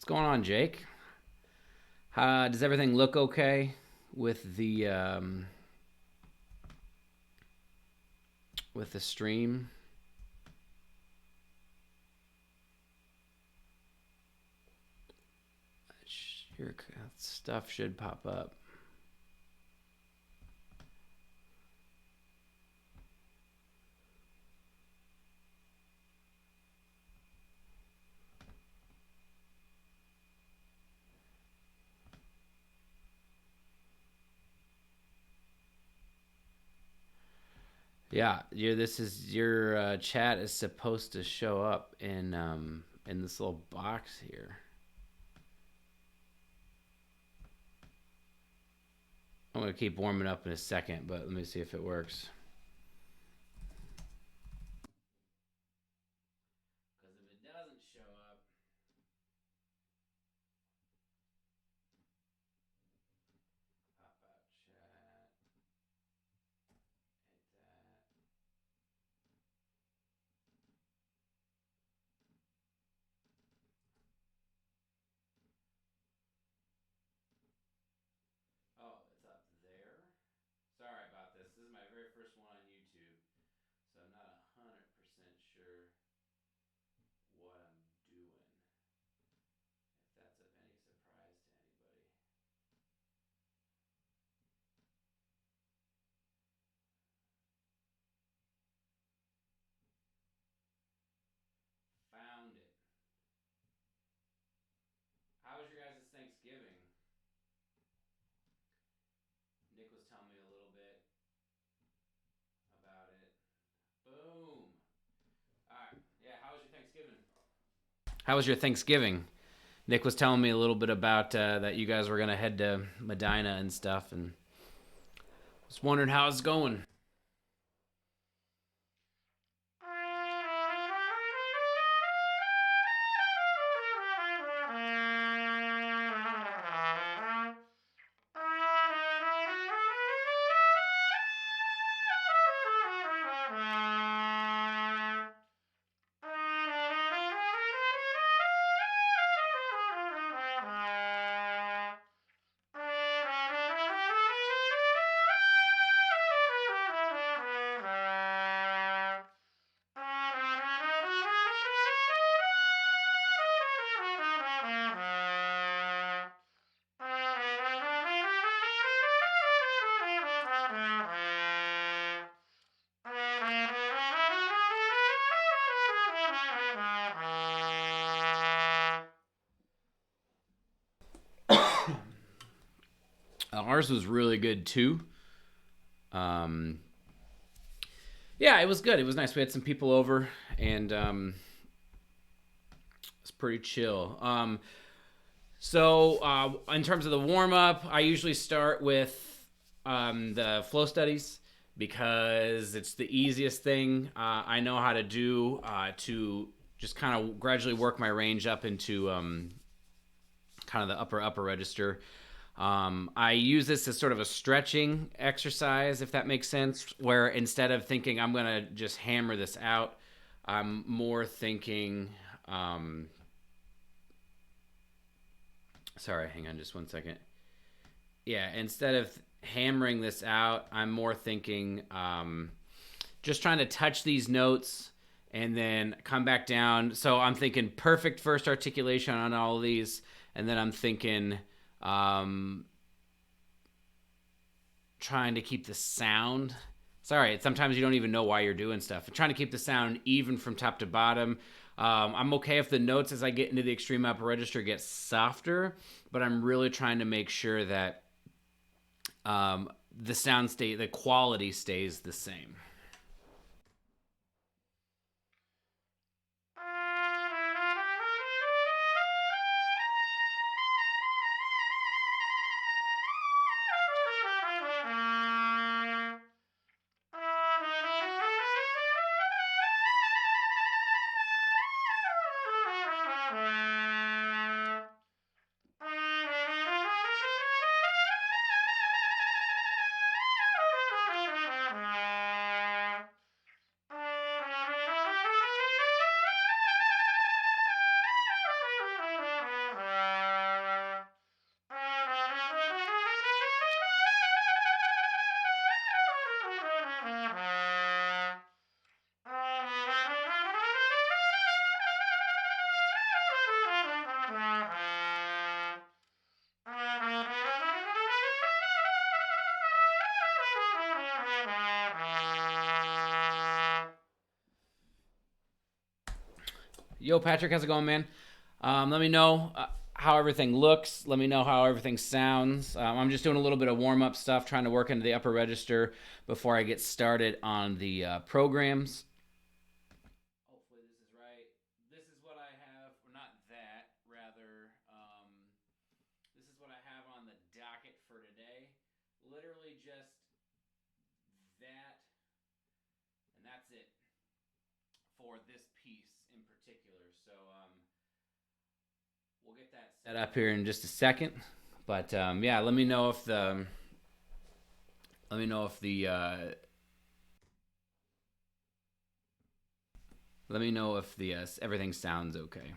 going on, Jake? Does everything look okay with the stream? Your stuff should pop up. Yeah, this is your chat is supposed to show up in this little box here. I'm gonna keep warming up in a second, but let me see if it works. Because if it doesn't show up, pop out chat, hit that. Oh, it's up there. Sorry about this. This is my very first one on YouTube, so I'm not 100% sure what I'm doing. If that's of any surprise to anybody. Found it. How was your guys' Thanksgiving? Nick was telling me a little bit about it. Boom. All right. Yeah, how was your Thanksgiving? How was your Thanksgiving? Nick was telling me a little bit about that you guys were going to head to Medina and stuff, and was wondering how it's going. Ours was really good too. Um, yeah, it was good. It was nice. We had some people over, and it's pretty chill. So in terms of the warm up, I usually start with the flow studies because it's the easiest thing I know how to do to just kind of gradually work my range up into kind of the upper register. I use this as sort of a stretching exercise, if that makes sense, where instead of thinking I'm going to just hammer this out, I'm more thinking. Sorry, hang on just one second. Yeah, instead of hammering this out, I'm more thinking just trying to touch these notes and then come back down. So I'm thinking perfect first articulation on all of these, and then I'm thinking trying to keep the sound. Sorry, sometimes you don't even know why you're doing stuff. I'm trying to keep the sound even from top to bottom. I'm okay if the notes as I get into the extreme upper register get softer, but I'm really trying to make sure that the quality stays the same. Yo, Patrick, how's it going, man? Let me know how everything looks. Let me know how everything sounds. I'm just doing a little bit of warm up stuff, trying to work into the upper register before I get started on the programs. Hopefully, this is right. This is what I have, or not that, rather. This is what I have on the docket for today. Literally just that, and that's it for this piece in particular. So, we'll get that set up here in just a second. But yeah, let me know if the everything sounds okay.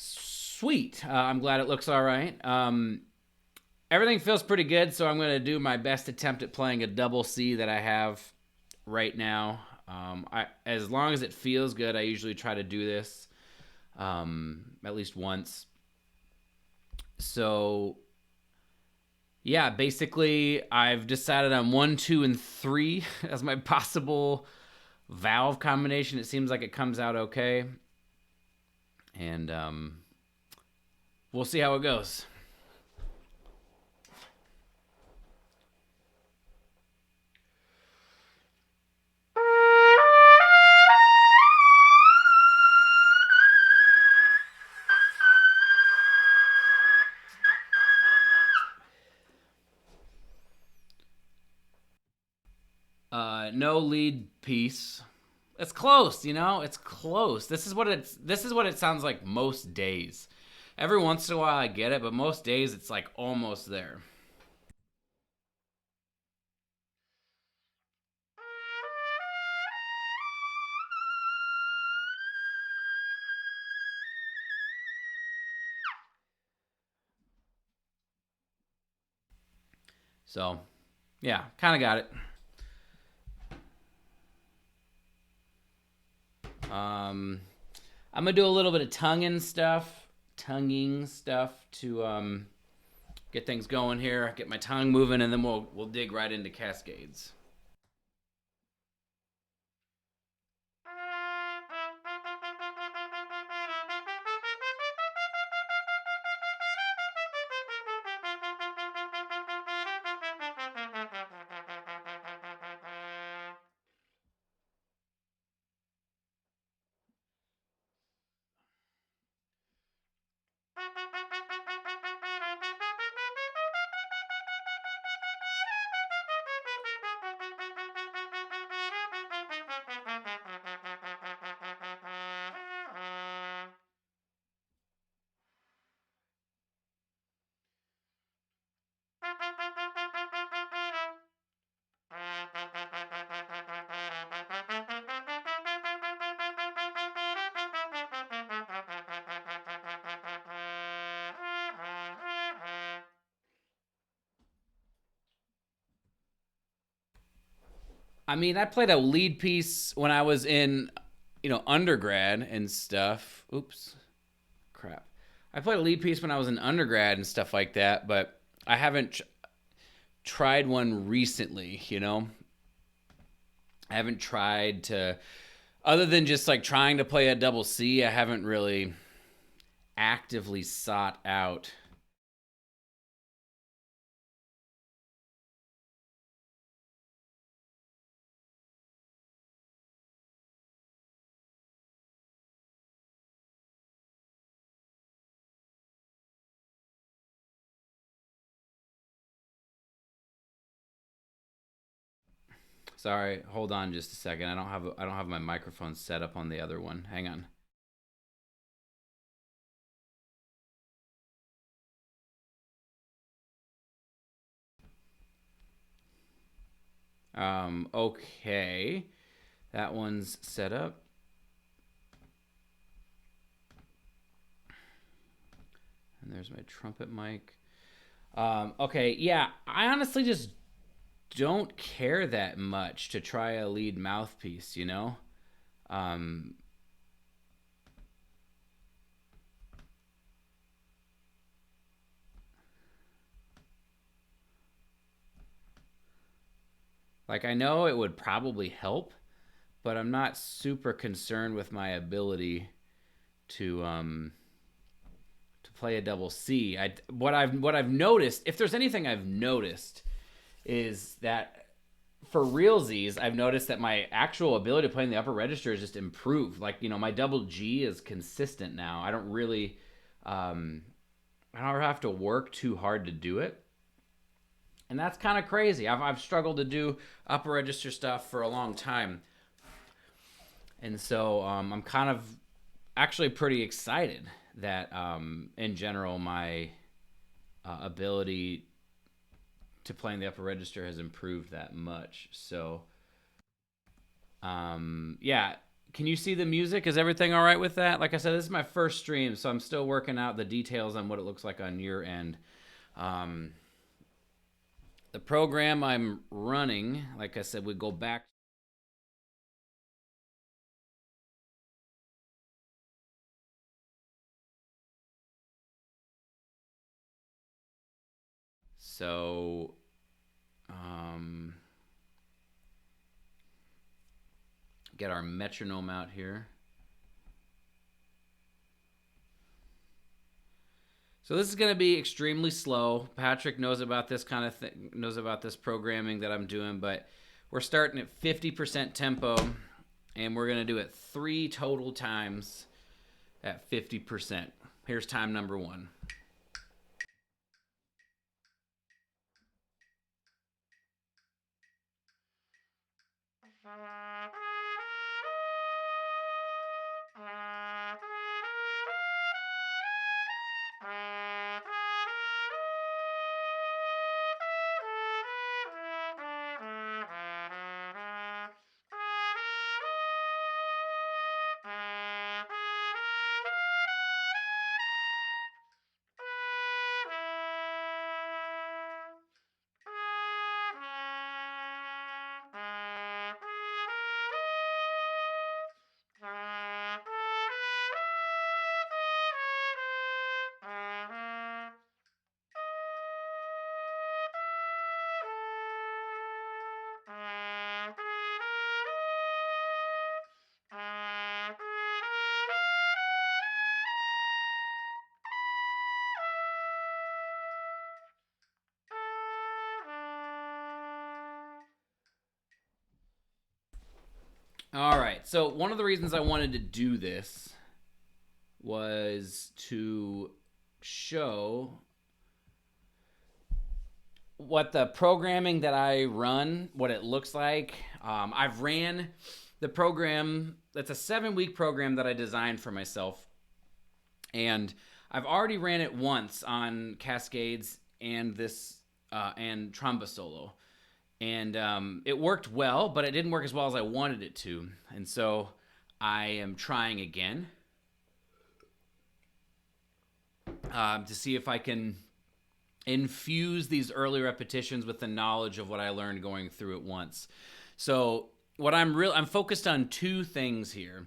Sweet. I'm glad it looks all right. Everything feels pretty good, so I'm going to do my best attempt at playing a double C that I have right now. As long as it feels good, I usually try to do this at least once. So, yeah, basically, I've decided on 1, 2, and 3 as my possible valve combination. It seems like it comes out okay. And we'll see how it goes. No lead piece. It's close, you know. It's close. This is what it sounds like most days. Every once in a while I get it, but most days it's like almost there. So, yeah, kind of got it. I'm gonna do a little bit of tonguing stuff to get things going here, get my tongue moving, and then we'll dig right into Cascades. I mean, I played a lead piece when I was in, undergrad and stuff. Oops, crap. I played a lead piece when I was in undergrad and stuff like that, but I haven't. tried one recently, I haven't tried to, other than just like trying to play a double C, I haven't really actively sought out Sorry, hold on just a second. I don't have my microphone set up on the other one. Hang on. Okay. That one's set up. And there's my trumpet mic. Okay, yeah, I honestly just don't care that much to try a lead mouthpiece, Um, like I know it would probably help, but I'm not super concerned with my ability to play a double C. What I've noticed, if there's anything I've noticed, is that for realsies, I've noticed that my actual ability to play in the upper register is just improved. Like, my double G is consistent now. I don't really, I don't have to work too hard to do it. And that's kind of crazy. I've struggled to do upper register stuff for a long time. And so I'm kind of actually pretty excited that, in general, my ability to play in the upper register has improved that much. So, yeah. Can you see the music? Is everything all right with that? Like I said, this is my first stream, so I'm still working out the details on what it looks like on your end. The program I'm running, like I said, we go back. So, get our metronome out here. So this is going to be extremely slow. Patrick knows about this kind of thing, knows about this programming that I'm doing, but we're starting at 50% tempo, and we're going to do it 3 total times at 50%. Here's time number 1. All right. So one of the reasons I wanted to do this was to show what the programming that I run, what it looks like. I've ran the program. That's a 7-week program that I designed for myself, and I've already ran it once on Cascades and this and Tromba solo, and it worked well, but it didn't work as well as I wanted it to, and so I am trying again to see if I can infuse these early repetitions with the knowledge of what I learned going through it once. So what I'm focused on 2 things here: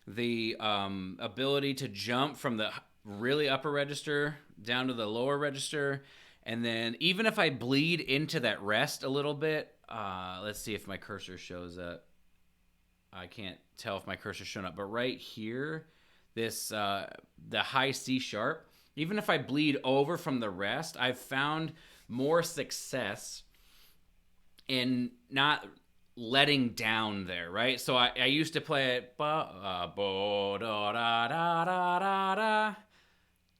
the ability to jump from the really upper register down to the lower register, And then even if I bleed into that rest a little bit, let's see if my cursor shows up. I can't tell if my cursor's showing up, but right here, this the high C sharp, even if I bleed over from the rest, I've found more success in not letting down there, right? So I used to play it bo da da da da da da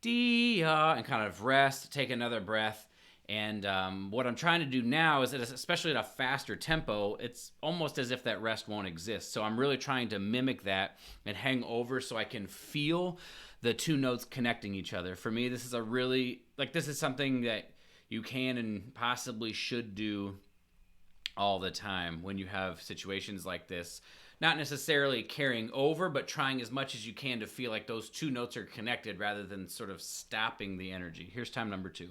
and kind of rest, take another breath. And what I'm trying to do now is that, especially at a faster tempo, it's almost as if that rest won't exist. So I'm really trying to mimic that and hang over so I can feel the two notes connecting each other. For me, this is a really, this is something that you can and possibly should do all the time when you have situations like this. Not necessarily carrying over, but trying as much as you can to feel like those two notes are connected rather than sort of stopping the energy. Here's time number 2.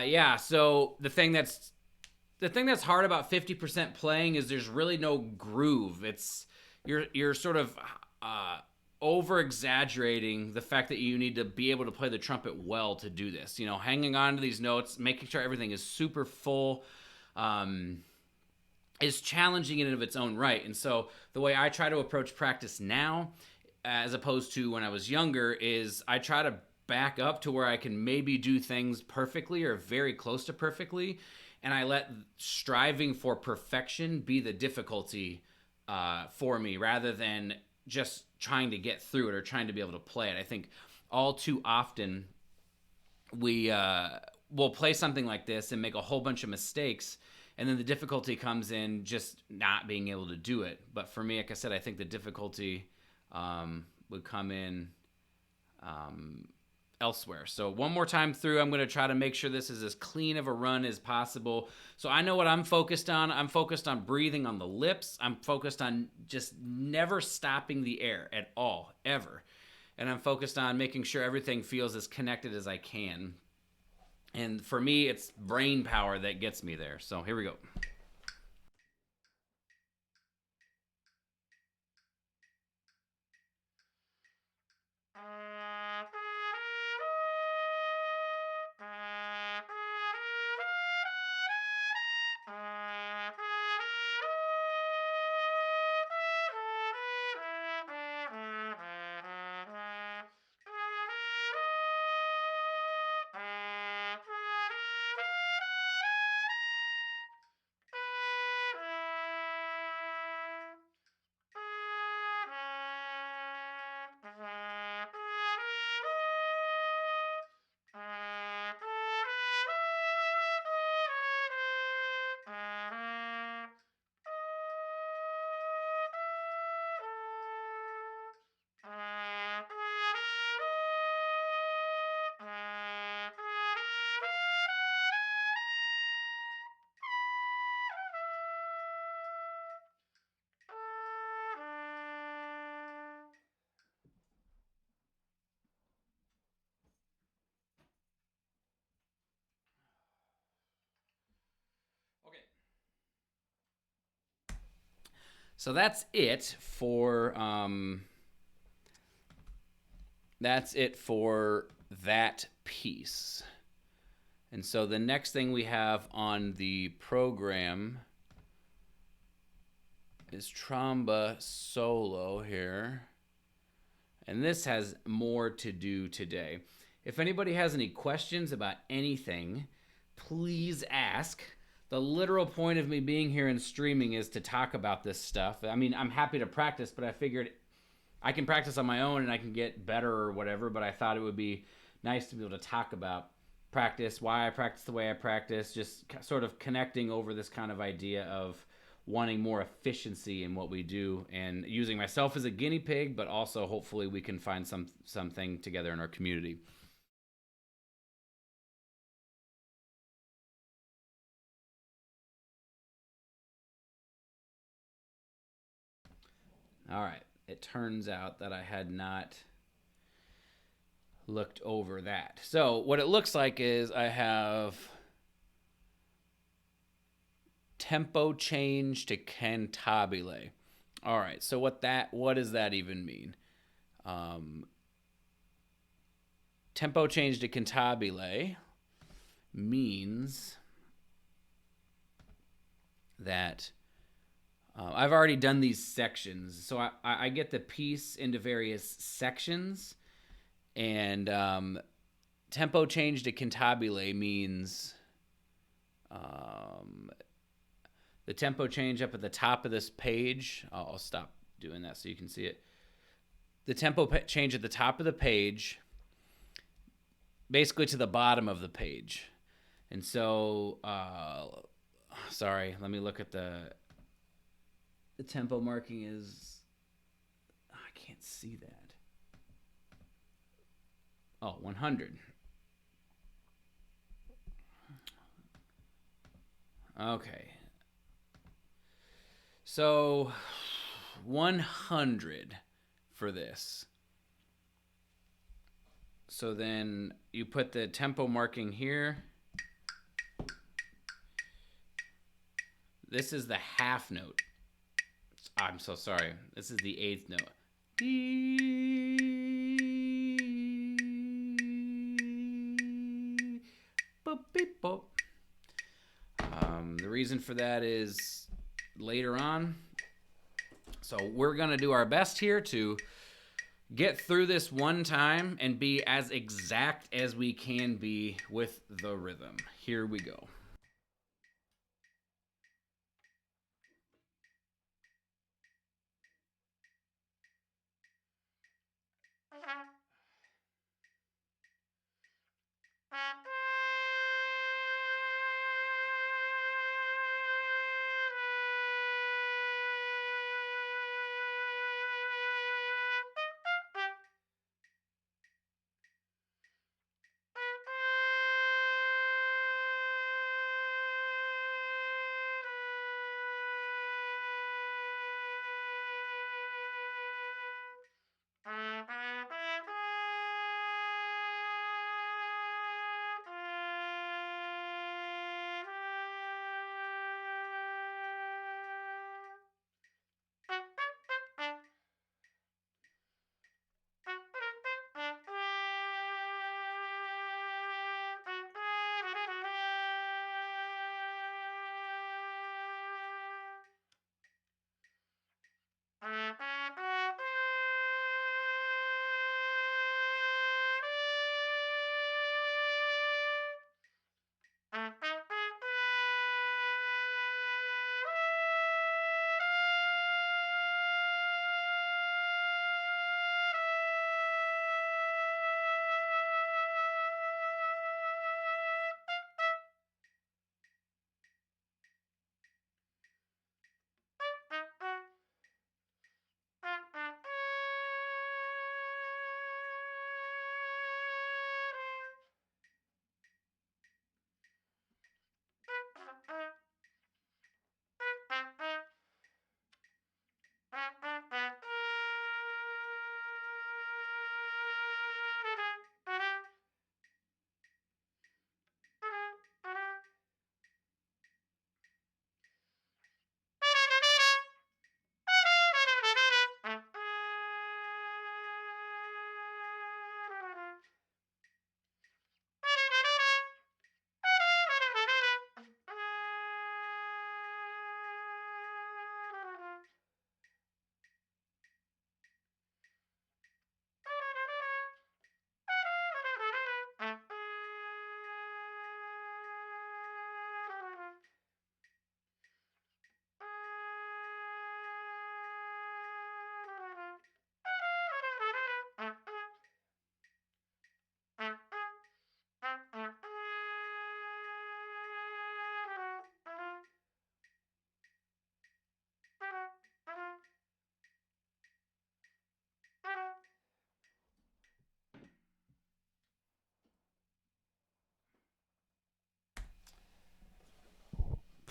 Yeah, so the thing that's hard about 50% playing is there's really no groove. It's you're sort of over exaggerating the fact that you need to be able to play the trumpet well to do this. Hanging on to these notes, making sure everything is super full, is challenging in and of its own right. And so the way I try to approach practice now, as opposed to when I was younger, is I try to back up to where I can maybe do things perfectly or very close to perfectly, and I let striving for perfection be the difficulty for me rather than just trying to get through it or trying to be able to play it. I think all too often we will play something like this and make a whole bunch of mistakes, and then the difficulty comes in just not being able to do it. But for me, like I said, I think the difficulty would come in elsewhere. So one more time through, I'm going to try to make sure this is as clean of a run as possible. So I know what I'm focused on. I'm focused on breathing on the lips. I'm focused on just never stopping the air at all, ever. And I'm focused on making sure everything feels as connected as I can. And for me, it's brain power that gets me there. So here we go. Okay. So that's it for that piece. And so the next thing we have on the program is Tromba solo here. And this has more to do today. If anybody has any questions about anything, please ask. The literal point of me being here and streaming is to talk about this stuff. I mean, I'm happy to practice, but I figured I can practice on my own and I can get better or whatever, but I thought it would be nice to be able to talk about practice, why I practice the way I practice, just sort of connecting over this kind of idea of wanting more efficiency in what we do and using myself as a guinea pig, but also hopefully we can find something together in our community. All right. It turns out that I had not looked over that. So what it looks like is I have tempo change to cantabile. All right. So what does that even mean? Tempo change to cantabile means that I've already done these sections. So I get the piece into various sections, and tempo change to cantabile means the tempo change up at the top of this page. I'll stop doing that so you can see it. The tempo change at the top of the page, basically to the bottom of the page. And so, sorry, let me look at the tempo marking is, I can't see that. Oh, 100. Okay. So 100 for this. So then you put the tempo marking here. This is the half note. I'm so sorry. This is the eighth note. Boop, beep, boop. The reason for that is later on. So we're going to do our best here to get through this one time and be as exact as we can be with the rhythm. Here we go.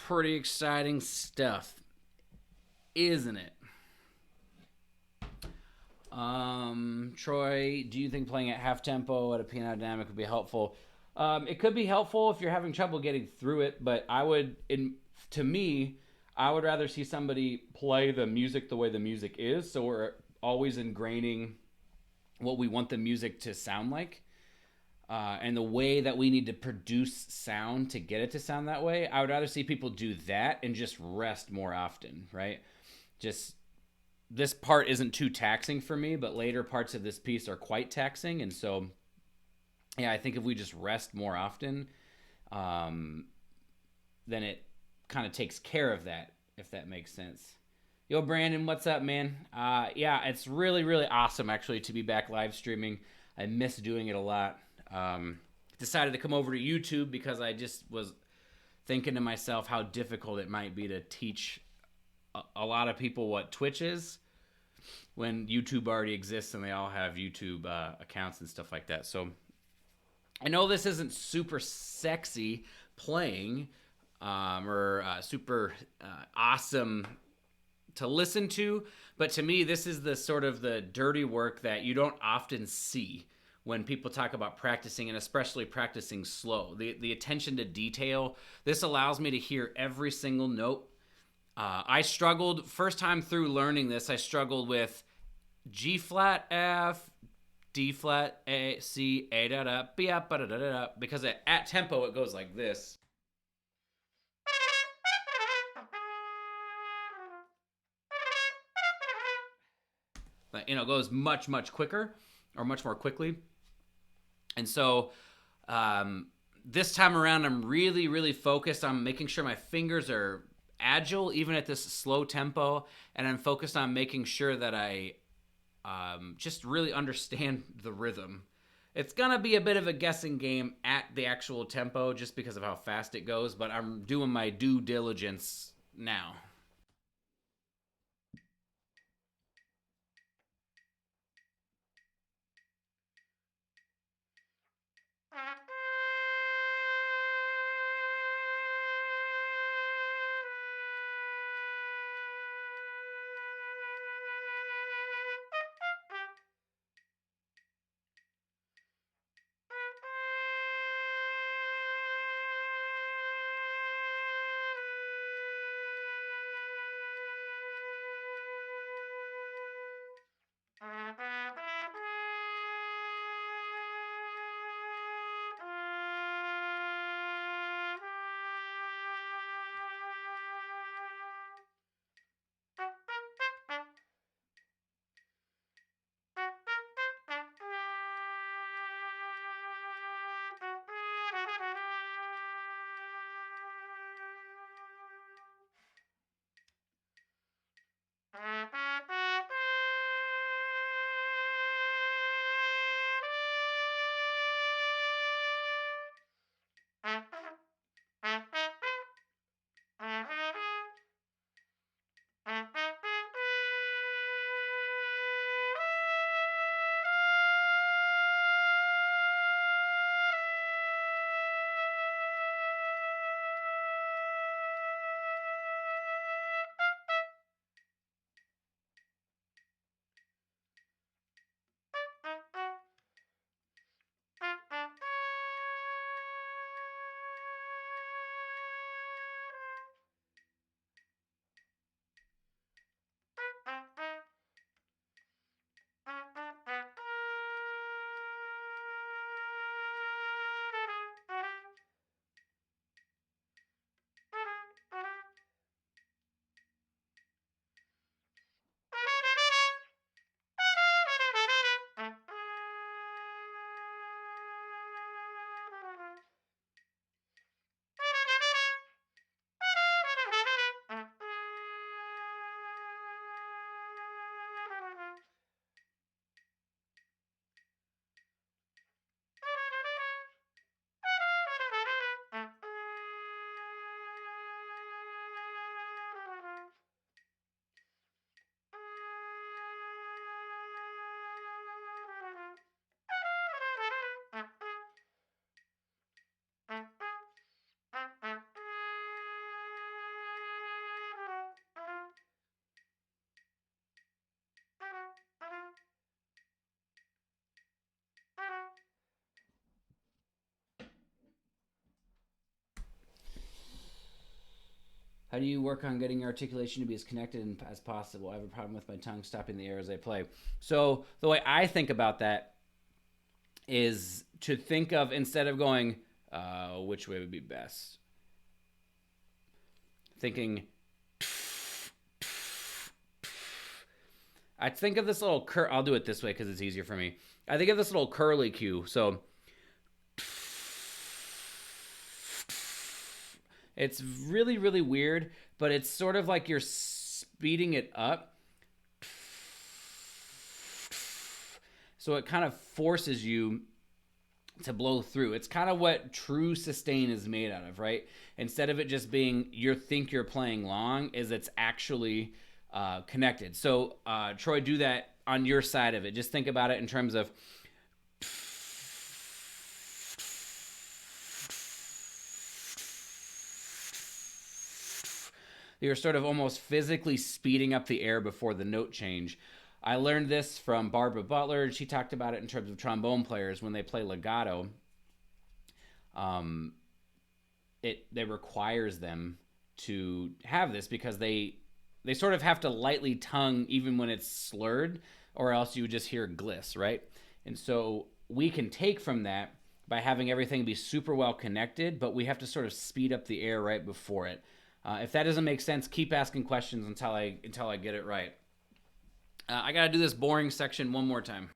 pretty exciting stuff, isn't it? Troy, do you think playing at half tempo at a piano dynamic would be helpful? It could be helpful if you're having trouble getting through it, but to me, I would rather see somebody play the music the way the music is, so we're always ingraining what we want the music to sound like. And the way that we need to produce sound to get it to sound that way. I would rather see people do that and just rest more often, right? Just this part isn't too taxing for me, but later parts of this piece are quite taxing. And so, yeah, I think if we just rest more often, then it kind of takes care of that, if that makes sense. Yo, Brandon, what's up, man? Yeah, it's really, really awesome, actually, to be back live streaming. I miss doing it a lot. Decided to come over to YouTube because I just was thinking to myself how difficult it might be to teach a lot of people what Twitch is when YouTube already exists and they all have YouTube accounts and stuff like that. So I know this isn't super sexy playing or super awesome to listen to, but to me this is the sort of the dirty work that you don't often see when people talk about practicing, and especially practicing slow. The attention to detail. This allows me to hear every single note. I struggled, first time through learning this, I struggled with G flat, F, D flat, A, C, A da da, B up, da da da da, because at tempo it goes like this. Like, it goes much, much quicker, or much more quickly. And so this time around, I'm really, really focused on making sure my fingers are agile, even at this slow tempo. And I'm focused on making sure that I just really understand the rhythm. It's going to be a bit of a guessing game at the actual tempo just because of how fast it goes, but I'm doing my due diligence now. How do you work on getting your articulation to be as connected as possible? I have a problem with my tongue stopping the air as I play. So the way I think about that is to think of, instead of going, which way would be best? Thinking, I think of this little I'll do it this way because it's easier for me. I think of this little curly cue. So it's really, really weird, but it's sort of like you're speeding it up. So it kind of forces you to blow through. It's kind of what true sustain is made out of, right? Instead of it just being you're playing long, is it's actually connected. So Troy, do that on your side of it. Just think about it in terms of you're sort of almost physically speeding up the air before the note change. I learned this from Barbara Butler. She talked about it in terms of trombone players when they play legato. It requires them to have this because they sort of have to lightly tongue even when it's slurred, or else you would just hear gliss, right? And so we can take from that by having everything be super well connected, but we have to sort of speed up the air right before it. If that doesn't make sense, keep asking questions until I get it right. I got to do this boring section one more time.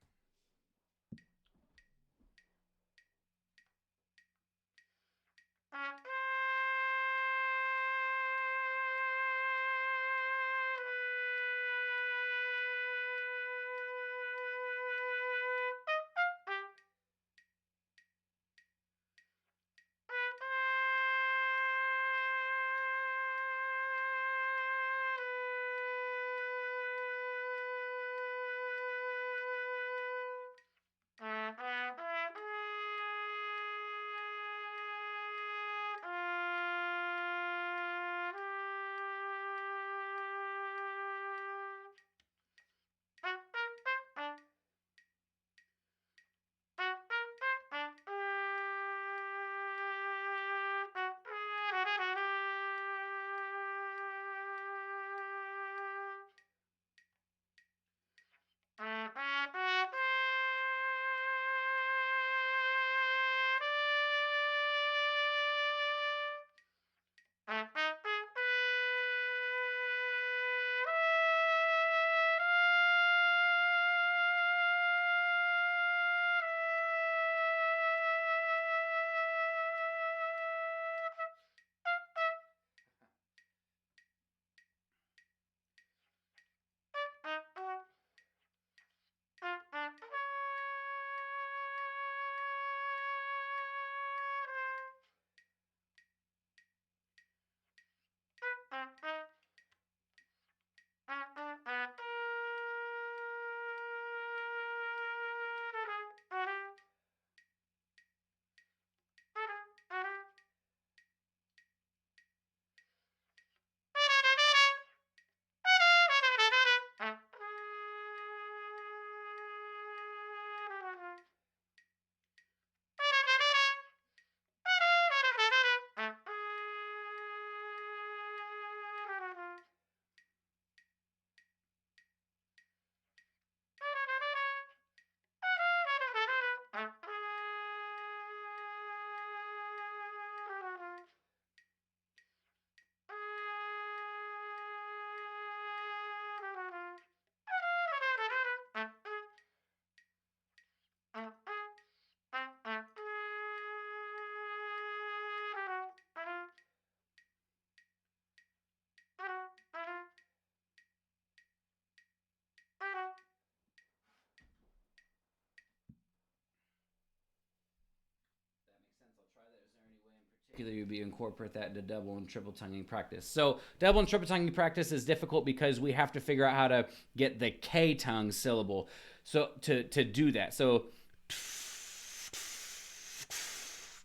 You'd be incorporate that into double and triple tonguing practice. So double and triple tonguing practice is difficult because we have to figure out how to get the K tongue syllable. So to do that. So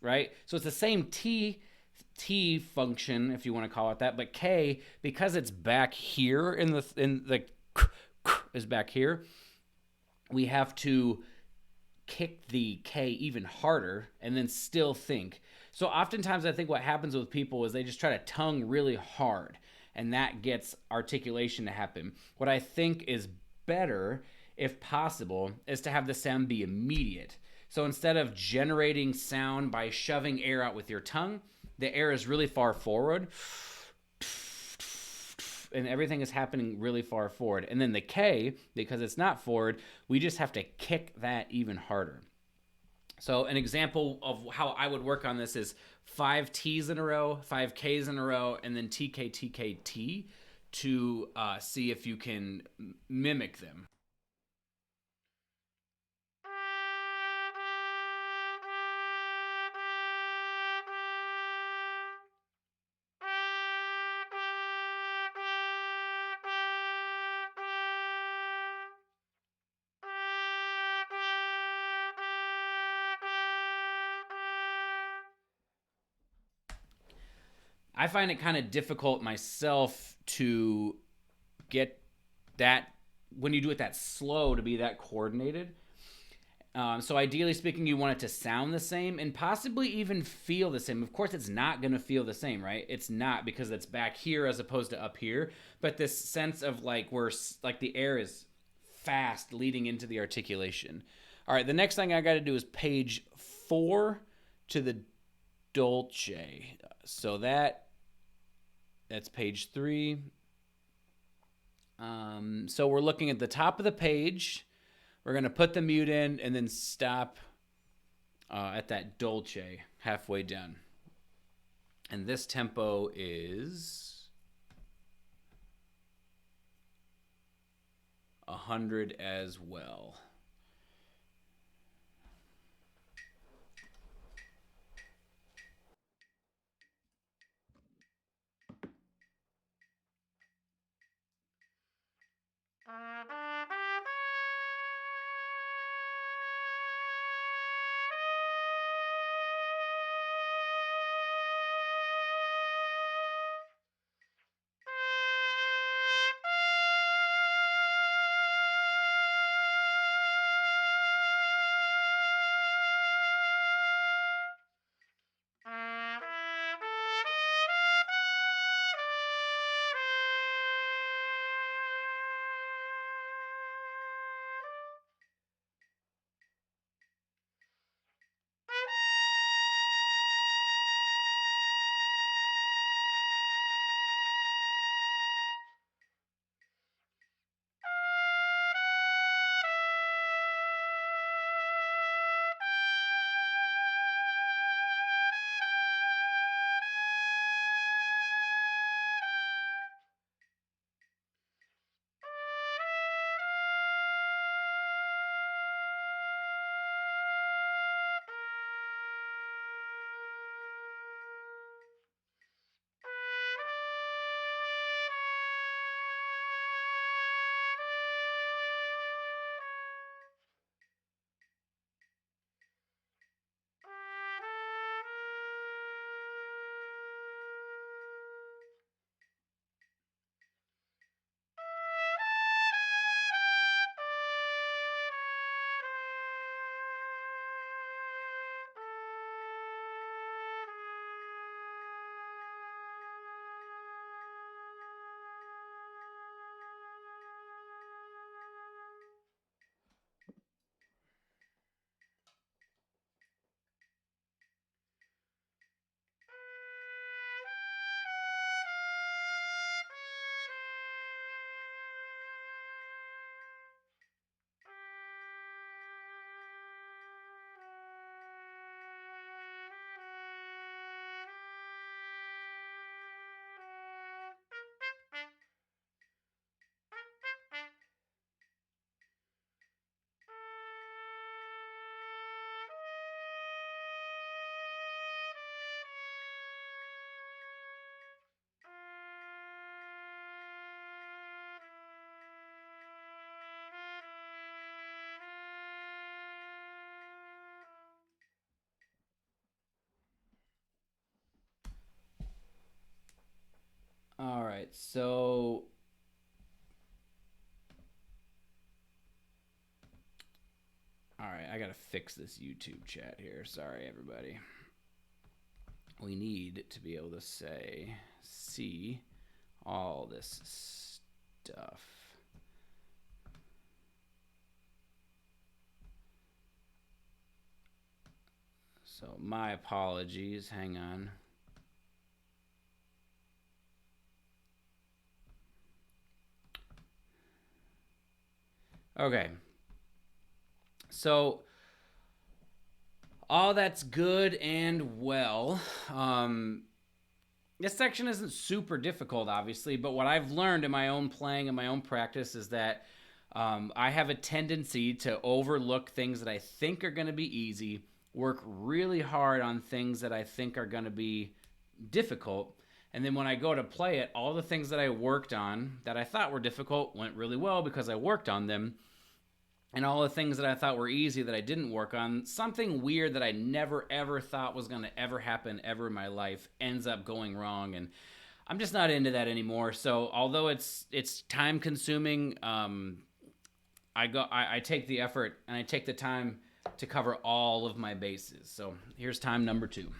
right? So it's the same T function, if you want to call it that, but K, because it's back here in the is back here, we have to kick the K even harder and then still think. So oftentimes I think what happens with people is they just try to tongue really hard. and that gets articulation to happen. What I think is better, if possible, is to have the sound be immediate. So instead of generating sound by shoving air out with your tongue, the air is really far forward, and everything is happening really far forward. And then the K, because it's not forward, we just have to kick that even harder. So an example of how I would work on this is 5 T's in a row, 5 K's in a row, and then TK, TK, T to see if you can mimic them. I find it kind of difficult myself to get that, when you do it that slow, to be that coordinated. So ideally speaking, you want it to sound the same and possibly even feel the same. Of course, it's not going to feel the same, right? It's not, because it's back here as opposed to up here. But this sense of like where like the air is fast leading into the articulation. All right, the next thing I got to do is page 4 to the dolce. So that's page 3. So we're looking at the top of the page. We're going to put the mute in and then stop at that dolce halfway down. And this tempo is 100 as well. All right, so all right, I gotta fix this YouTube chat here. Sorry, everybody. We need to be able to say see all this stuff. So my apologies. Hang on. Okay. So all that's good and well. This section isn't super difficult, obviously, but what I've learned in my own playing and my own practice is that I have a tendency to overlook things that I think are going to be easy, work really hard on things that I think are going to be difficult, and then when I go to play it, all the things that I worked on that I thought were difficult went really well because I worked on them. And all the things that I thought were easy that I didn't work on, something weird that I never ever thought was going to ever happen ever in my life ends up going wrong, and I'm just not into that anymore. So although it's time consuming, I take the effort and I take the time to cover all of my bases. So here's time number 2.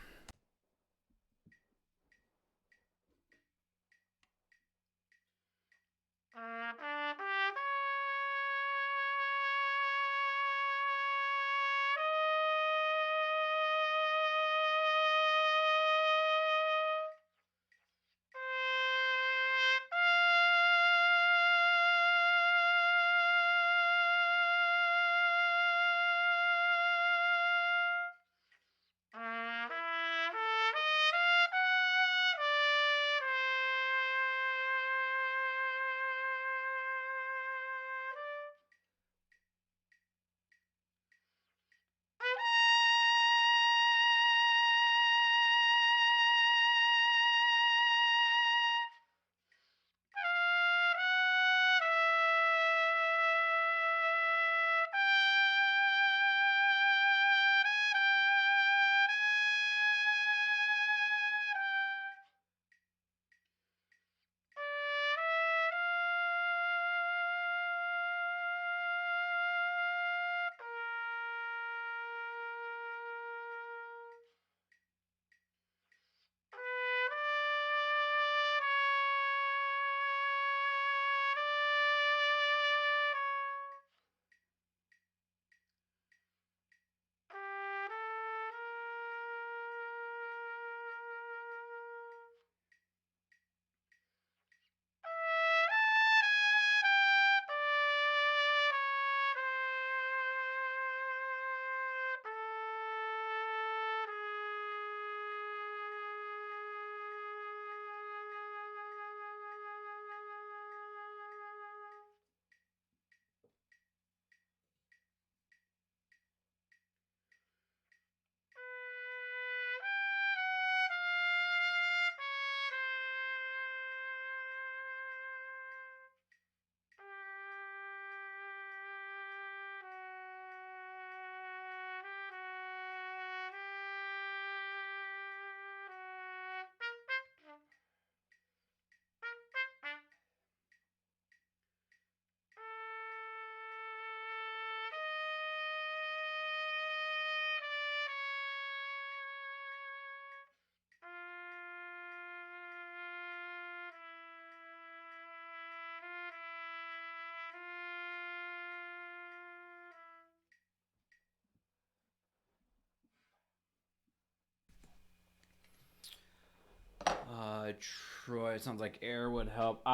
Troy, it sounds like air would help.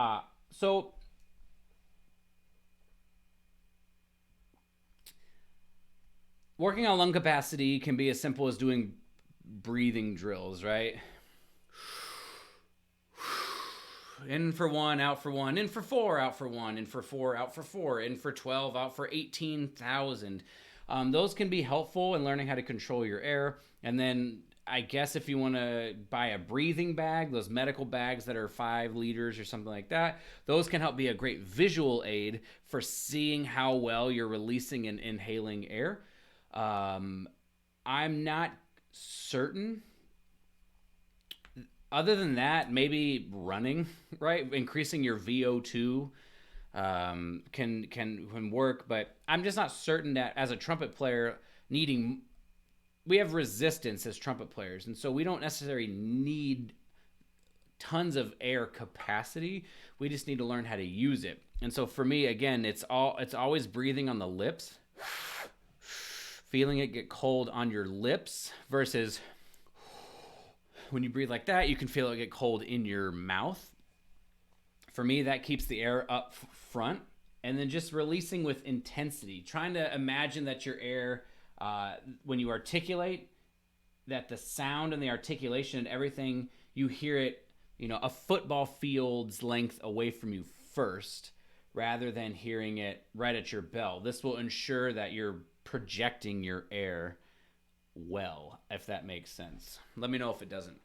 So working on lung capacity can be as simple as doing breathing drills, right? In for 1, out for 1, in for 4, out for 1, in for 4, out for 4, in for 12, out for 18,000. Those can be helpful in learning how to control your air. And then I guess if you want to buy a breathing bag, those medical bags that are 5 liters or something like that, those can help be a great visual aid for seeing how well you're releasing and inhaling air. I'm not certain. Other than that, maybe running, right? Increasing your VO2 can work, but I'm just not certain that as a trumpet player we have resistance as trumpet players, and so we don't necessarily need tons of air capacity. We just need to learn how to use it. And so for me, again, it's always breathing on the lips, feeling it get cold on your lips, versus when you breathe like that, you can feel it get cold in your mouth. For me, that keeps the air up front. And then just releasing with intensity, trying to imagine that your air, when you articulate, that the sound and the articulation and everything, you hear it, a football field's length away from you first, rather than hearing it right at your bell. This will ensure that you're projecting your air well, if that makes sense. Let me know if it doesn't.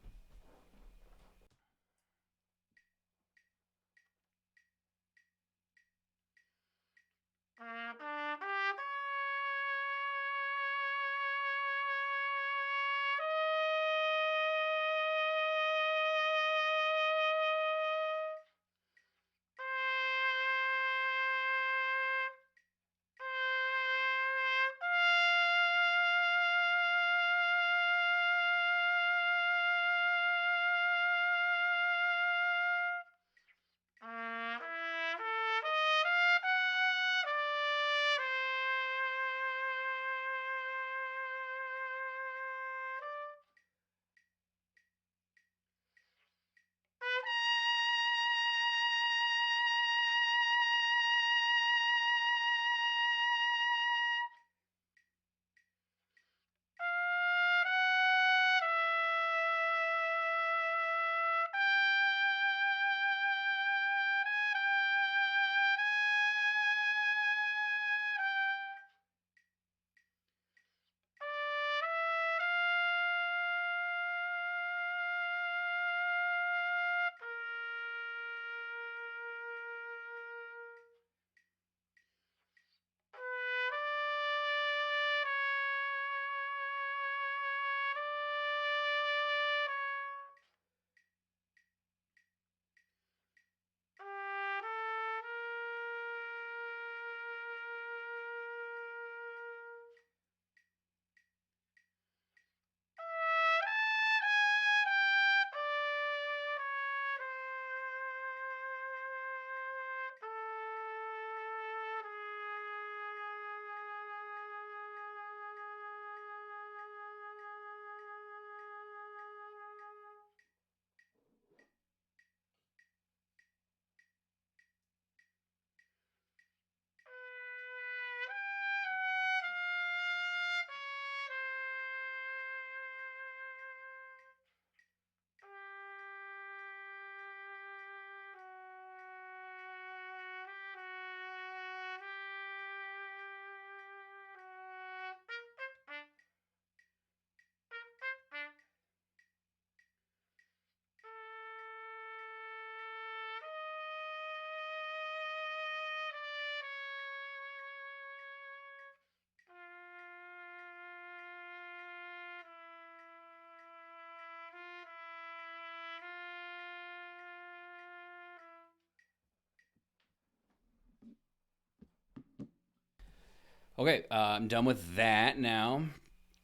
Okay, I'm done with that now.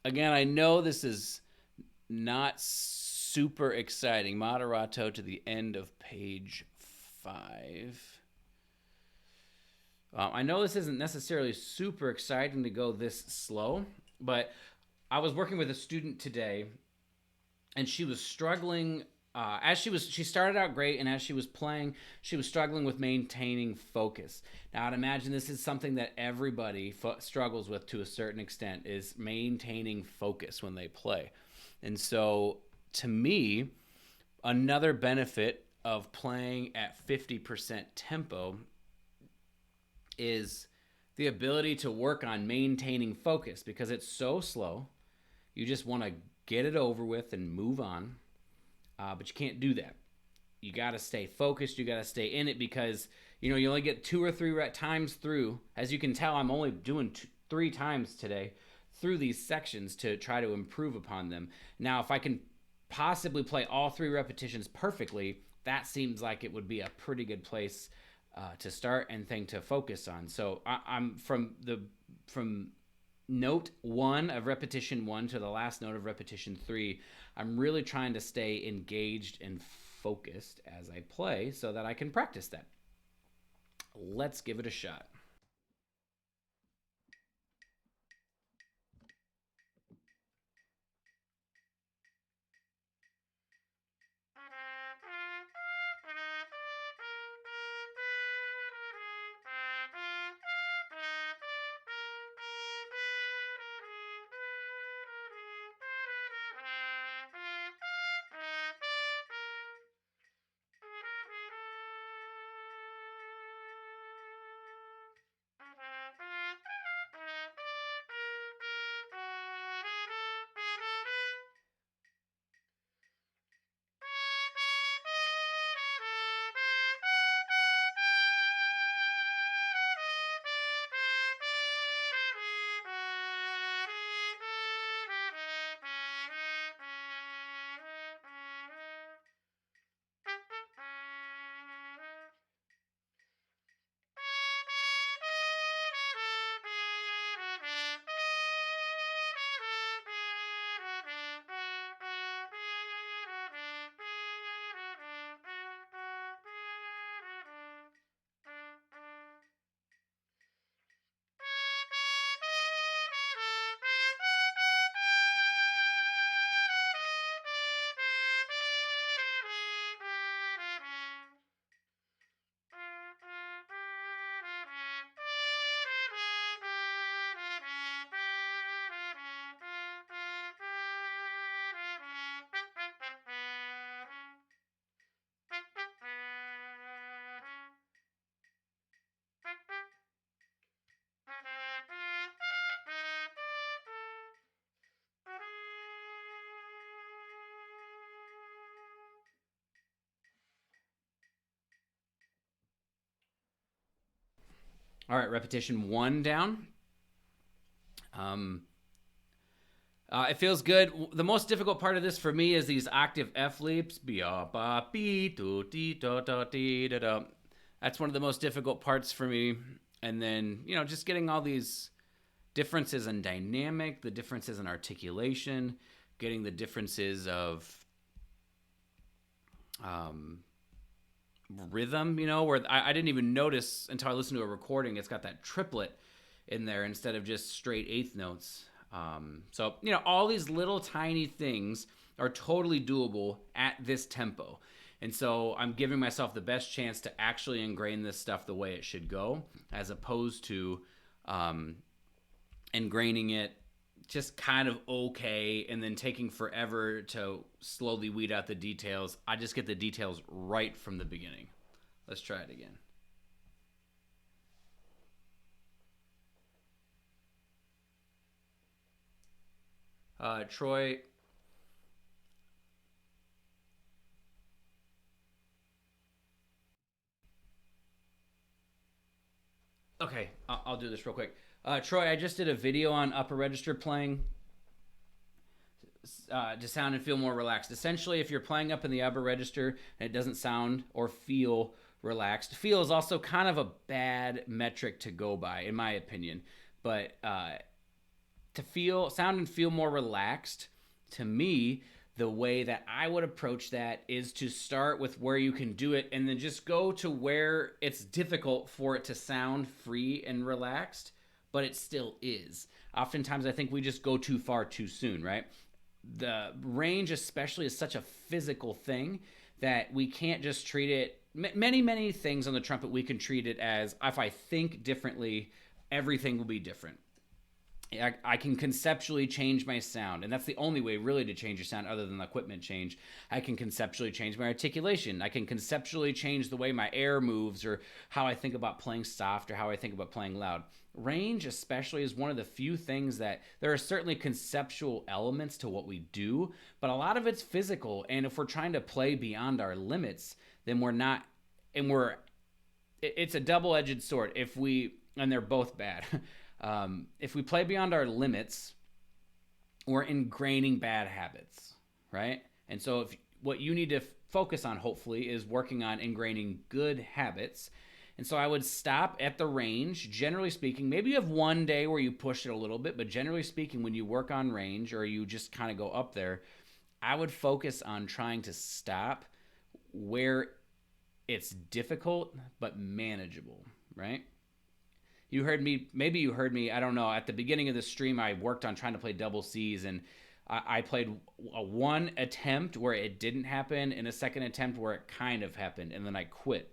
Again, I know this is not super exciting. Moderato to the end of page 5. I know this isn't necessarily super exciting to go this slow, but I was working with a student today, and she was struggling. She started out great, and as she was playing, she was struggling with maintaining focus. Now, I'd imagine this is something that everybody struggles with to a certain extent, is maintaining focus when they play. And so, to me, another benefit of playing at 50% tempo is the ability to work on maintaining focus, because it's so slow. You just want to get it over with and move on. But you can't do that. You got to stay focused. You got to stay in it, because you only get 2 or 3 times through. As you can tell, I'm only doing 3 times today through these sections to try to improve upon them. Now, if I can possibly play all 3 repetitions perfectly, that seems like it would be a pretty good place to start and thing to focus on. So I'm from note 1 of repetition 1 to the last note of repetition 3. I'm really trying to stay engaged and focused as I play so that I can practice that. Let's give it a shot. All right, repetition 1 down. It feels good. The most difficult part of this for me is these octave F leaps. That's one of the most difficult parts for me. And then, just getting all these differences in dynamic, the differences in articulation, getting the differences of rhythm, where I didn't even notice until I listened to a recording. It's got that triplet in there instead of just straight eighth notes. So, all these little tiny things are totally doable at this tempo. And so I'm giving myself the best chance to actually ingrain this stuff the way it should go, as opposed to ingraining it just kind of okay and then taking forever to slowly weed out the details. I just get the details right from the beginning. Let's try it again. Troy. Okay, I'll do this real quick. Troy, I just did a video on upper register playing to sound and feel more relaxed. Essentially, if you're playing up in the upper register and it doesn't sound or feel relaxed, feel is also kind of a bad metric to go by, in my opinion. But to sound and feel more relaxed, to me, the way that I would approach that is to start with where you can do it and then just go to where it's difficult for it to sound free and relaxed, but it still is. Oftentimes, I think we just go too far too soon, right? The range especially is such a physical thing that we can't just treat it. Many things on the trumpet we can treat it as, if I think differently, everything will be different. I can conceptually change my sound, and that's the only way really to change your sound other than the equipment change. I can conceptually change my articulation. I can conceptually change the way my air moves, or how I think about playing soft, or how I think about playing loud. Range especially is one of the few things that there are certainly conceptual elements to what we do, but a lot of it's physical, and if we're trying to play beyond our limits, then we're not, and it's a double-edged sword. And they're both bad. If we play beyond our limits, we're ingraining bad habits, right? And so what you need to focus on, hopefully, is working on ingraining good habits. And so I would stop at the range, generally speaking. Maybe you have one day where you push it a little bit, but generally speaking, when you work on range or you just kind of go up there, I would focus on trying to stop where it's difficult but manageable, right? You heard me, maybe you heard me, I don't know. At the beginning of the stream, I worked on trying to play double C's, and I played one attempt where it didn't happen and a second attempt where it kind of happened, and then I quit.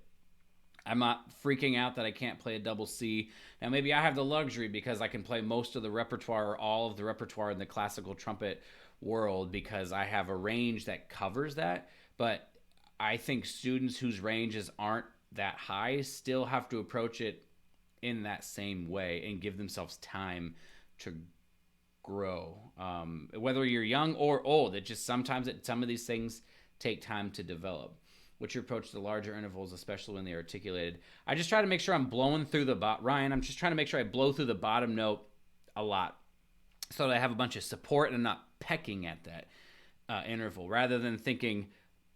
I'm not freaking out that I can't play a double C. Now, maybe I have the luxury because I can play most of the repertoire or all of the repertoire in the classical trumpet world because I have a range that covers that. But I think students whose ranges aren't that high still have to approach it in that same way and give themselves time to grow. Whether you're young or old, it just sometimes some of these things take time to develop. What's your approach to larger intervals, especially when they're articulated? I just try to make sure I'm blowing through the Ryan, I'm just trying to make sure I blow through the bottom note a lot so that I have a bunch of support and I'm not pecking at that interval rather than thinking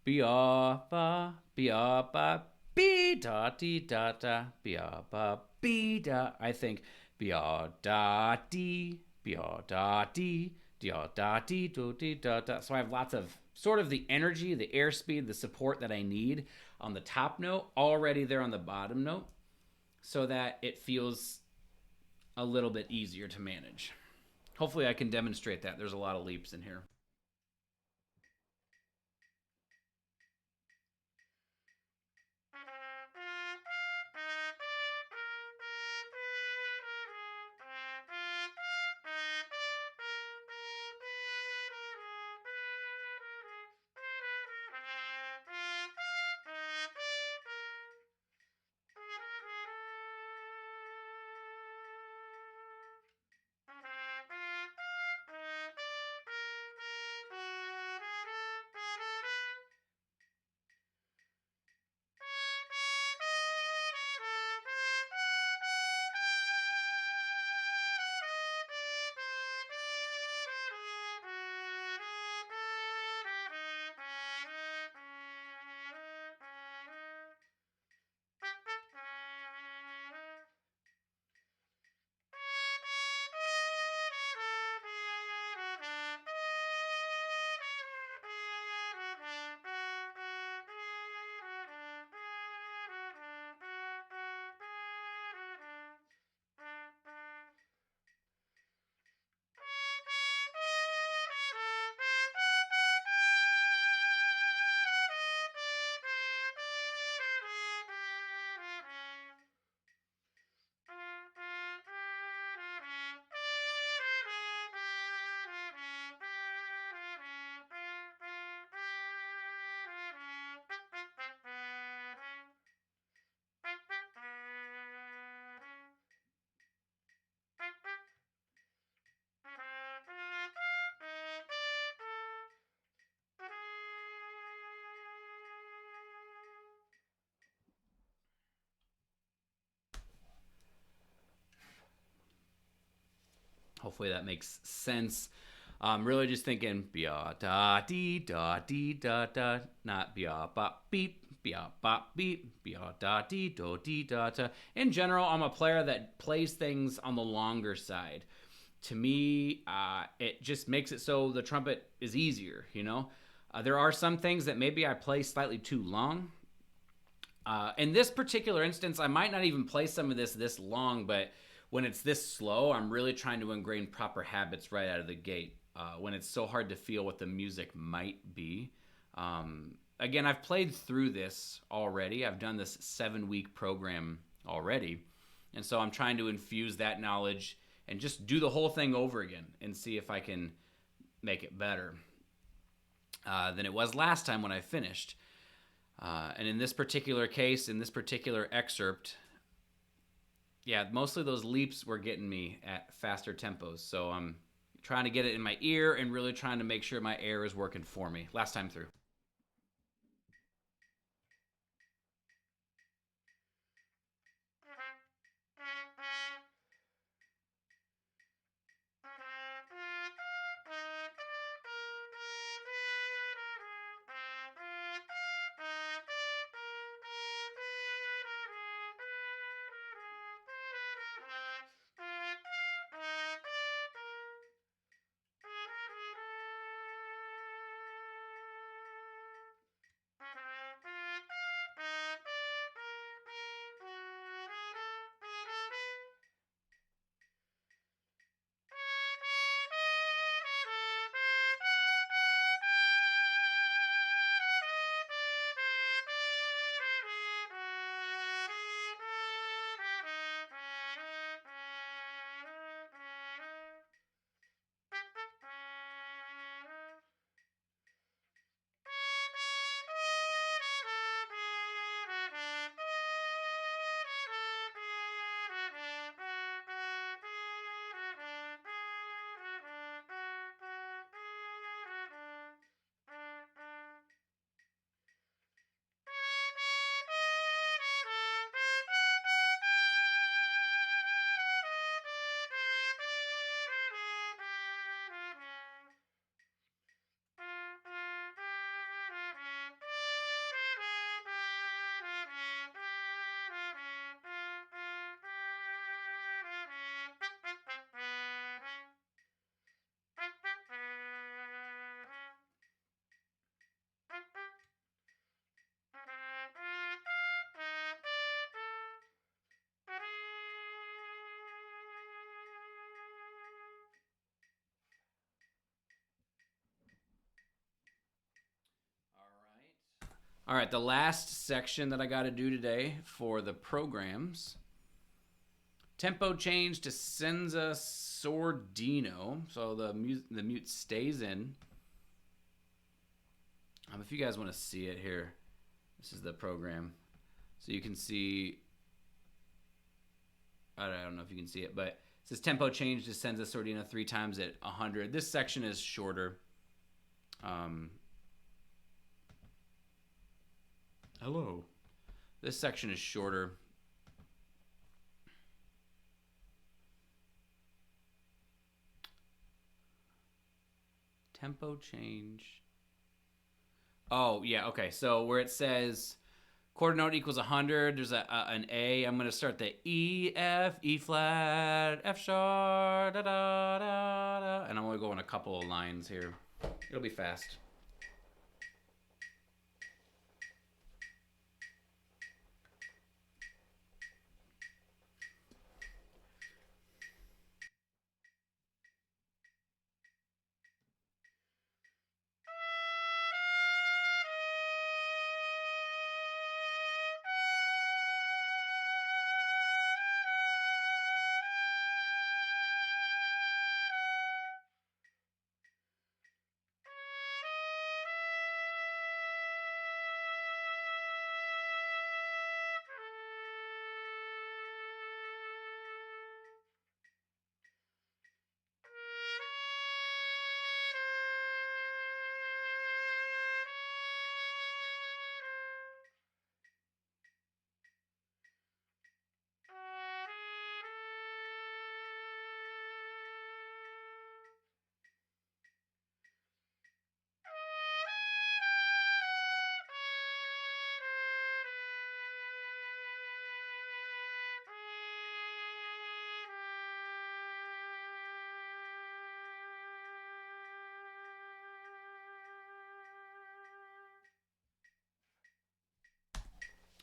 ba ba ba be da dee da da ba be da. I think ba da dee da dee da dee do dee da da. So I have lots of sort of the energy, the airspeed, the support that I need on the top note already there on the bottom note so that it feels a little bit easier to manage. Hopefully I can demonstrate that. There's a lot of leaps in here. Hopefully that makes sense. I'm really just thinking bia da dee da dee da da, not bia bop beep, bia bop beep, bia da dee do dee da da. In general, I'm a player that plays things on the longer side. To me, it just makes it so the trumpet is easier, you know? There are some things that maybe I play slightly too long. In this particular instance, I might not even play some of this long, but when it's this slow, I'm really trying to ingrain proper habits right out of the gate. When it's so hard to feel what the music might be. Again, I've played through this already. I've done this 7-week program already. And so I'm trying to infuse that knowledge and just do the whole thing over again and see if I can make it better than it was last time when I finished. And in this particular case, in this particular excerpt, yeah, mostly those leaps were getting me at faster tempos. So I'm trying to get it in my ear and really trying to make sure my air is working for me last time through. All right, the last section that I got to do today for the programs. Tempo change to Senza Sordino. So the mute stays in. If you guys want to see it here, this is the program. So you can see, I don't know if you can see it, but it says tempo change to Senza Sordino 3 times at 100. This section is shorter. Hello. This section is shorter. Tempo change. Oh, yeah, okay. So where it says quarter note equals 100, there's an A. I'm going to start the E, F, E flat, F sharp, da da da da. And I'm only going a couple of lines here. It'll be fast.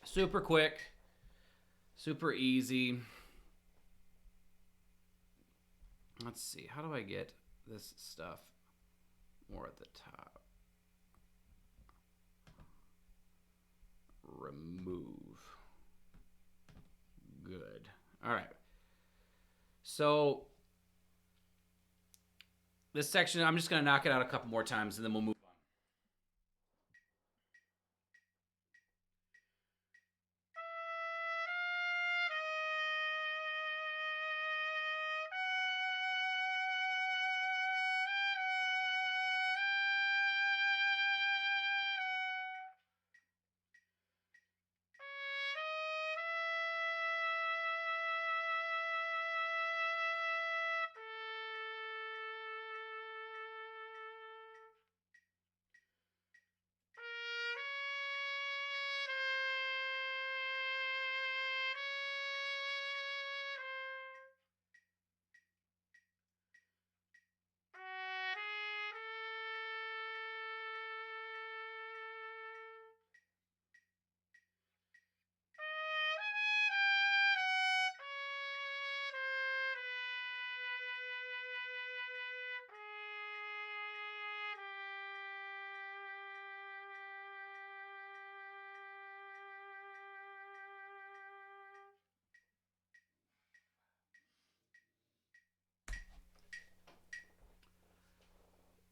Super quick, super easy. Let's see, how do I get this stuff more at the top? Remove. Good. All right. So this section, I'm just going to knock it out a couple more times and then we'll move on.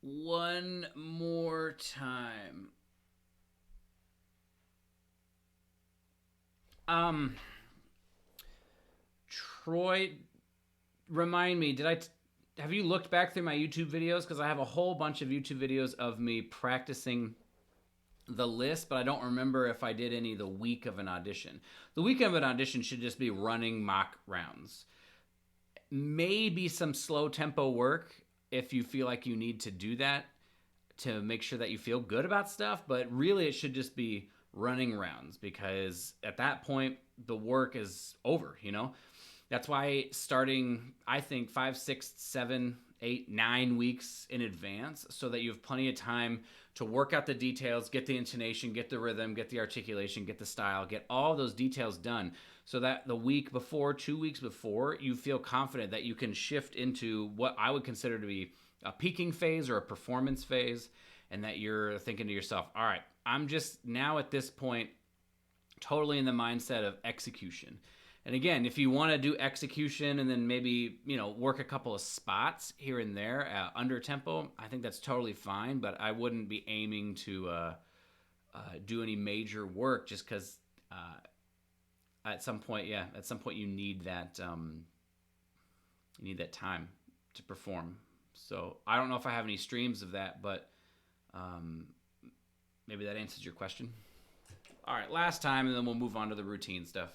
One more time. Troy, remind me, have you looked back through my YouTube videos? Because I have a whole bunch of YouTube videos of me practicing the list, but I don't remember if I did any the week of an audition. The week of an audition should just be running mock rounds. Maybe some slow tempo work if you feel like you need to do that to make sure that you feel good about stuff, but really it should just be running rounds, because at that point the work is over, you know? That's why starting, I think, 5, 6, 7, 8, 9 weeks in advance, so that you have plenty of time to work out the details, get the intonation, get the rhythm, get the articulation, get the style, get all those details done, so that the week before, 2 weeks before, you feel confident that you can shift into what I would consider to be a peaking phase or a performance phase. and that you're thinking to yourself, all right, I'm just now at this point totally in the mindset of execution. And again, if you want to do execution and then maybe, work a couple of spots here and there under tempo, I think that's totally fine, but I wouldn't be aiming to do any major work just because at some point you need that time to perform. So I don't know if I have any streams of that, but maybe that answers your question. All right, last time, and then we'll move on to the routine stuff.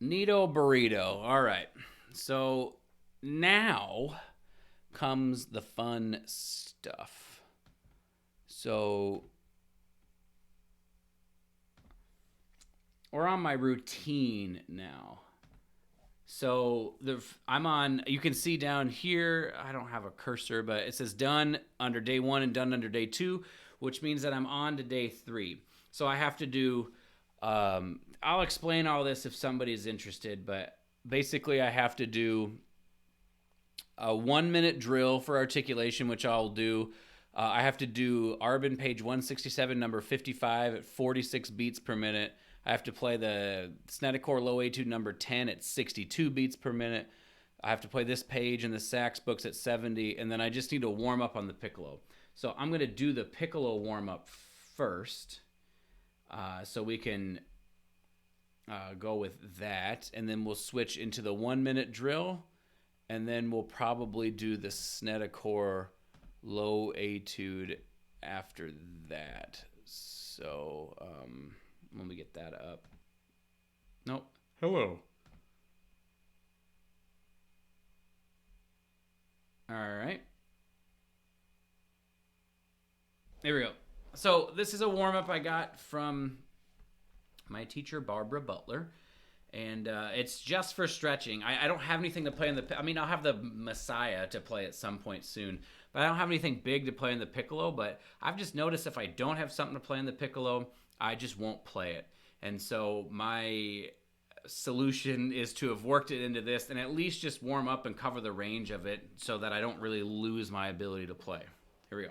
Neato burrito. All right. So now comes the fun stuff. So we're on my routine now. So I'm on, you can see down here, I don't have a cursor, but it says done under day 1 and done under day 2, which means that I'm on to day 3. So I have to do, I'll explain all this if somebody's interested, but basically I have to do a 1-minute drill for articulation, which I'll do. I have to do Arbin page 167, number 55 at 46 beats per minute. I have to play the Snedeker low etude number 10 at 62 beats per minute. I have to play this page in the sax books at 70, and then I just need to warm up on the piccolo. So I'm going to do the piccolo warm up first, so we can go with that, and then we'll switch into the 1-minute drill, and then we'll probably do the Snedeker low etude after that. So let me get that up. Nope. Hello. All right. There we go. So this is a warm-up I got from my teacher, Barbara Butler. And it's just for stretching. I don't have anything to play in the... I mean, I'll have the Messiah to play at some point soon. But I don't have anything big to play in the piccolo. But I've just noticed if I don't have something to play in the piccolo, I just won't play it. And so my solution is to have worked it into this and at least just warm up and cover the range of it so that I don't really lose my ability to play. Here we go.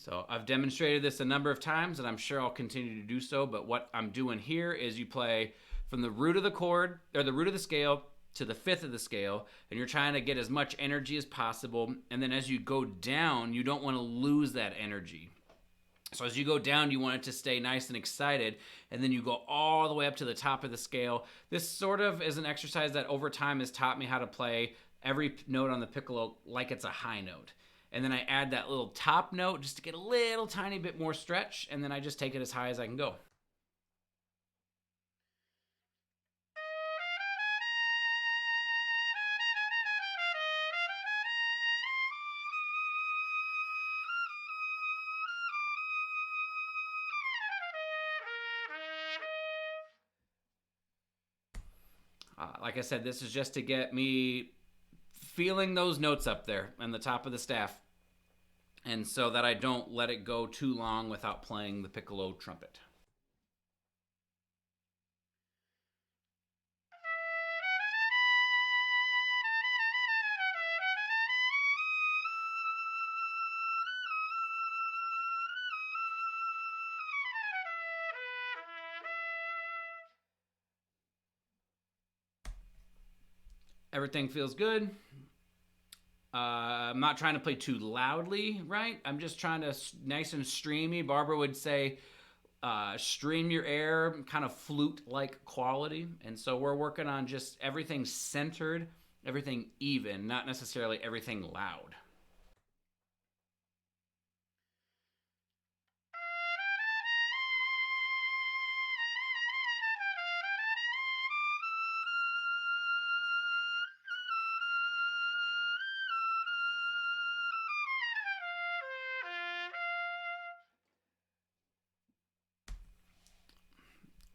So I've demonstrated this a number of times, and I'm sure I'll continue to do so, but what I'm doing here is you play from the root of the chord, or the root of the scale, to the 5th of the scale, and you're trying to get as much energy as possible, and then as you go down, you don't want to lose that energy. So as you go down, you want it to stay nice and excited, and then you go all the way up to the top of the scale. This sort of is an exercise that over time has taught me how to play every note on the piccolo like it's a high note. And then I add that little top note just to get a little tiny bit more stretch, and then I just take it as high as I can go. Like I said, this is just to get me feeling those notes up there on the top of the staff, and so that I don't let it go too long without playing the piccolo trumpet. Everything feels good. I'm not trying to play too loudly, right? I'm just trying to nice and streamy. Barbara would say, stream your air, kind of flute-like quality. And so we're working on just everything centered, everything even, not necessarily everything loud.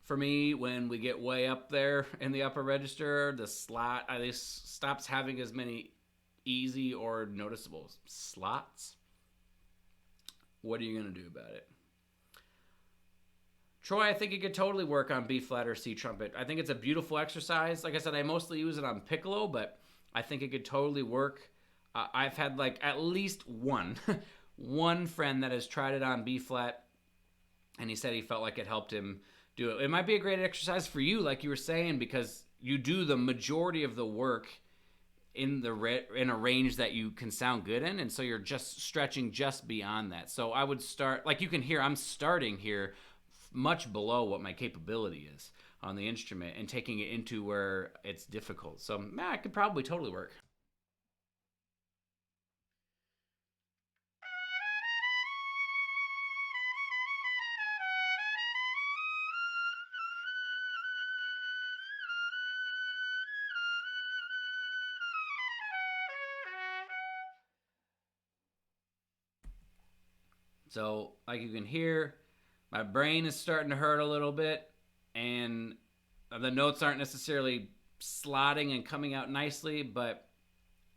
For me, when we get way up there in the upper register, the slot at least stops having as many easy or noticeable slots. What are you going to do about it? Troy, I think it could totally work on B flat or C trumpet. I think it's a beautiful exercise. Like I said, I mostly use it on piccolo, but I think it could totally work. I've had like at least one friend that has tried it on B flat, and he said he felt like it helped him do it. It might be a great exercise for you, like you were saying, because you do the majority of the work in a range that you can sound good in, and so you're just stretching just beyond that. So I would start, like you can hear, I'm starting here much below what my capability is on the instrument and taking it into where it's difficult. So it could probably totally work. So, like you can hear, my brain is starting to hurt a little bit, and the notes aren't necessarily slotting and coming out nicely, but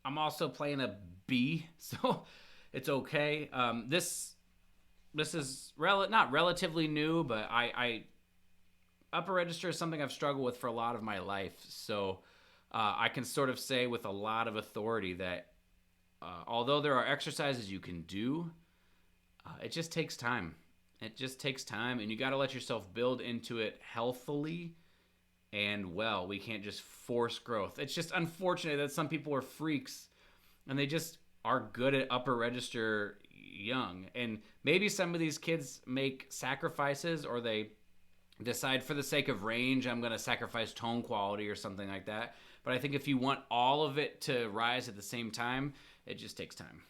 I'm also playing a B, so it's okay. This is not relatively new, but I upper register is something I've struggled with for a lot of my life, so I can sort of say with a lot of authority that although there are exercises you can do, it just takes time. It just takes time, and you got to let yourself build into it healthily and well. We can't just force growth. It's just unfortunate that some people are freaks and they just are good at upper register young. And maybe some of these kids make sacrifices, or they decide for the sake of range, I'm going to sacrifice tone quality or something like that. But I think if you want all of it to rise at the same time, it just takes time.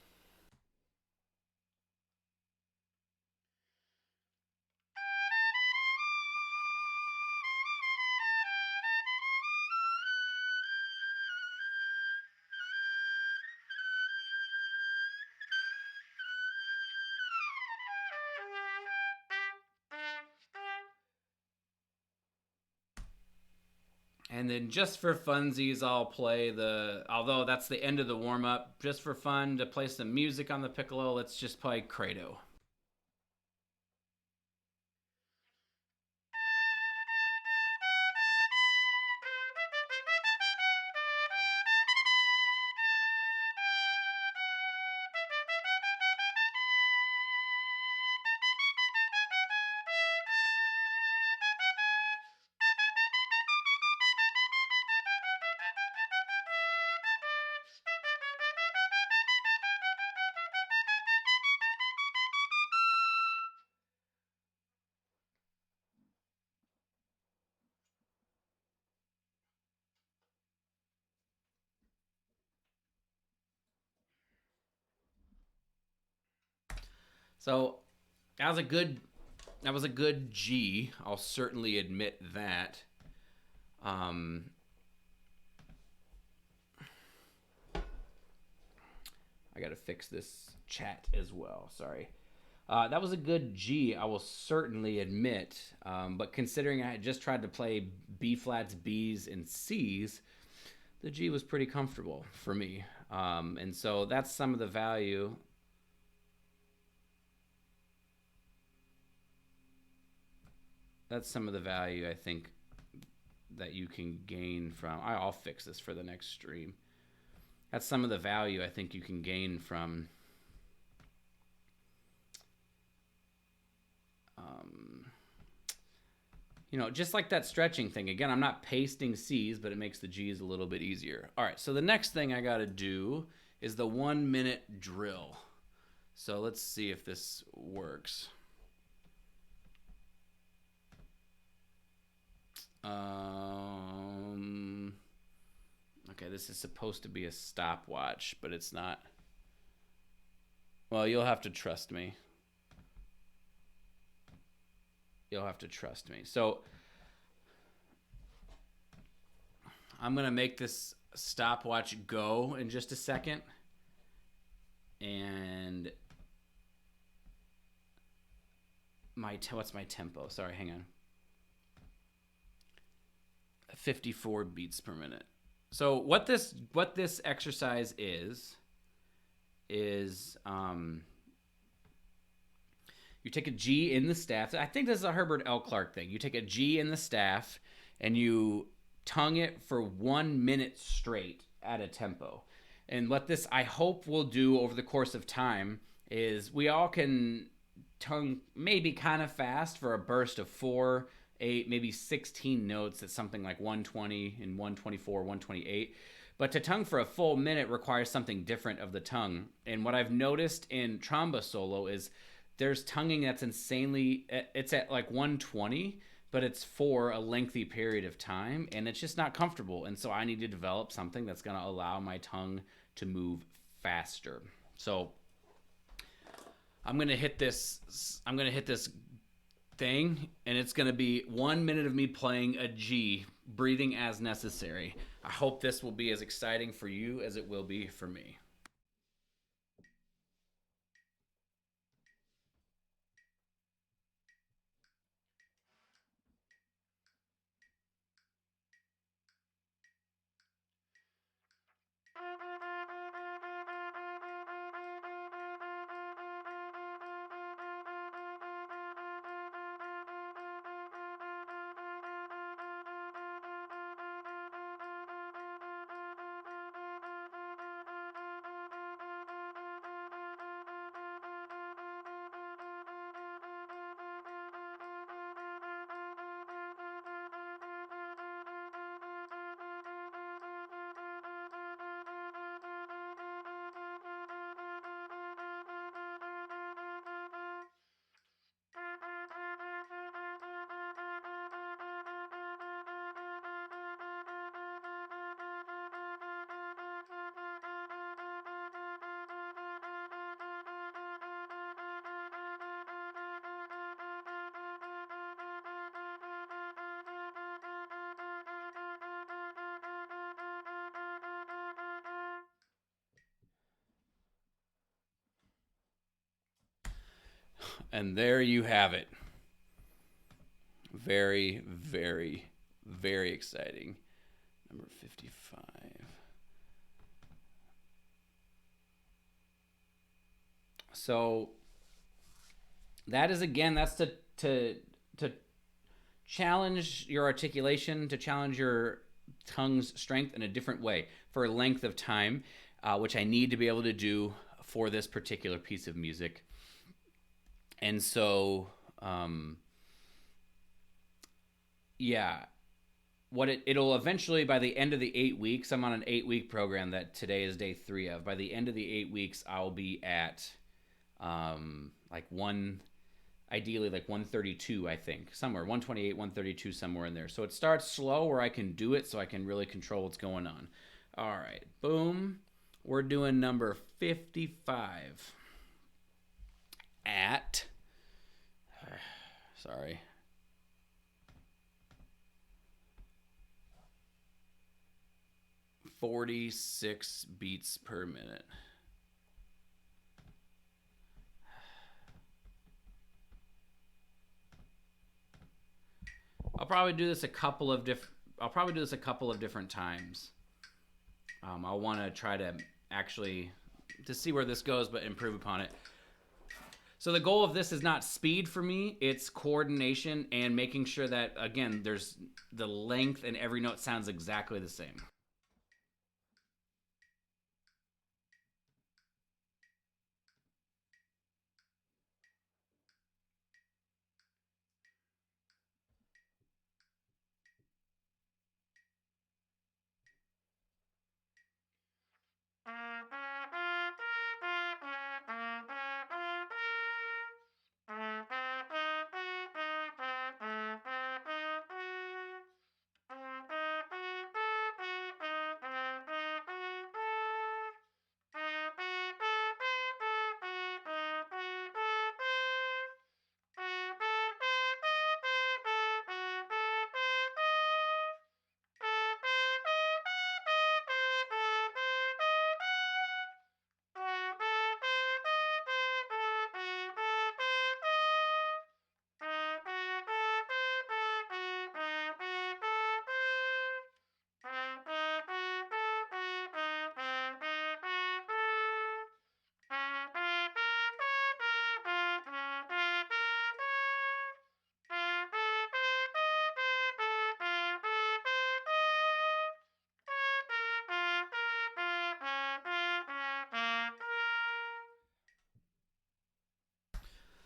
And then just for funsies, I'll play although that's the end of the warm up, just for fun to play some music on the piccolo, let's just play Credo. So that was a good G. I'll certainly admit that. Um, I got to fix this chat as well. Sorry. That was a good G, I will certainly admit. But considering I had just tried to play B flats, Bs, and Cs, the G was pretty comfortable for me. And so that's some of the value. That's some of the value I think that you can gain from. I'll fix this for the next stream. That's some of the value I think you can gain from you know, just like that stretching thing. Again, I'm not pasting C's, but it makes the G's a little bit easier. All right, so the next thing I got to do is the 1 minute drill. So let's see if this works. Okay, this is supposed to be a stopwatch, but it's not. Well, you'll have to trust me. You'll have to trust me. So I'm going to make this stopwatch go in just a second. And what's my tempo? Sorry, hang on. 54 beats per minute. So what this exercise is you take a G in the staff. I think this is a Herbert L. Clark thing. You take a G in the staff and you tongue it for 1 minute straight at a tempo. And what this, I hope, will do over the course of time is we all can tongue maybe kind of fast for a burst of 4, 8, maybe 16 notes at something like 120 and 124, 128. But to tongue for a full minute requires something different of the tongue. And what I've noticed in Tromba solo is there's tonguing that's insanely, it's at like 120, but it's for a lengthy period of time, and it's just not comfortable. And so I need to develop something that's going to allow my tongue to move faster. So I'm going to hit this thing, and it's going to be 1 minute of me playing a G, breathing as necessary. I hope this will be as exciting for you as it will be for me. And there you have it. Very, very, very exciting. Number 55. So that is, again, that's to challenge your articulation, to challenge your tongue's strength in a different way for a length of time, which I need to be able to do for this particular piece of music. And so, yeah, what it'll eventually, by the end of the 8 weeks, I'm on an 8-week program that today is day 3 of. By the end of the 8 weeks, I'll be at ideally like 132, I think, somewhere 128, 132, somewhere in there. So it starts slow where I can do it, so I can really control what's going on. All right, boom. We're doing number 55 at, sorry, 46 beats per minute. probably do this a couple of different times. I want to try to actually to see where this goes, but improve upon it. So the goal of this is not speed for me, it's coordination and making sure that, again, there's the length and every note sounds exactly the same.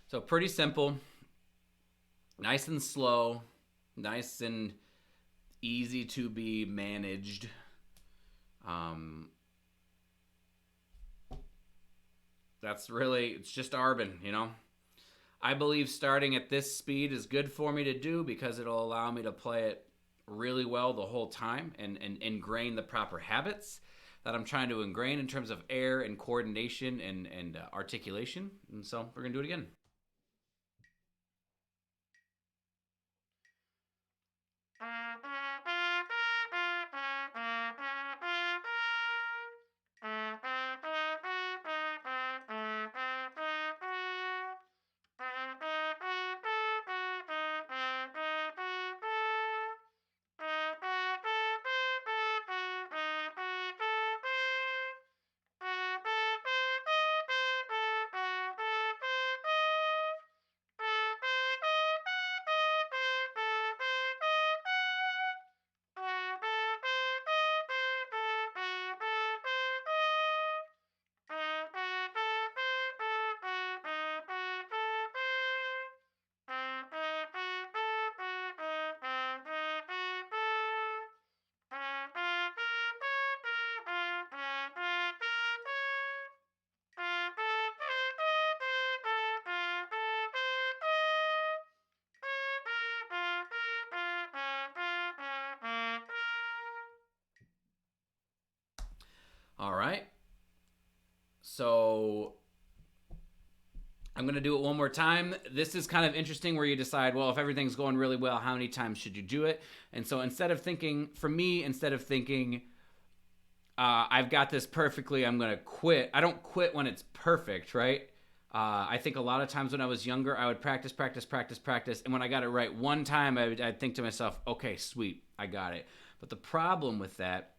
So pretty simple, nice and slow, nice and easy to be managed. That's really, it's just Arbin, you know? I believe starting at this speed is good for me to do because it'll allow me to play it really well the whole time and ingrain the proper habits that I'm trying to ingrain in terms of air and coordination and articulation. And so we're going to do it again. All right. So I'm going to do it one more time. This is kind of interesting where you decide, well, if everything's going really well, how many times should you do it? And so instead of thinking, I've got this perfectly, I'm going to quit. I don't quit when it's perfect, right? I think a lot of times when I was younger, I would practice. And when I got it right one time, I'd think to myself, okay, sweet, I got it. But the problem with that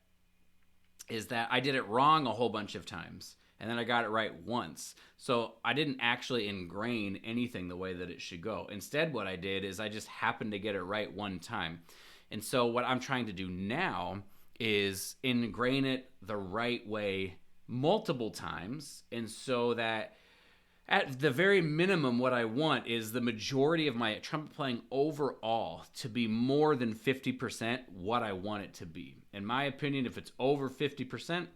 is that I did it wrong a whole bunch of times. And then I got it right once. So I didn't actually ingrain anything the way that it should go. Instead, what I did is I just happened to get it right one time. And so what I'm trying to do now is ingrain it the right way multiple times. And so that at the very minimum, what I want is the majority of my trumpet playing overall to be more than 50% what I want it to be. In my opinion, if it's over 50%,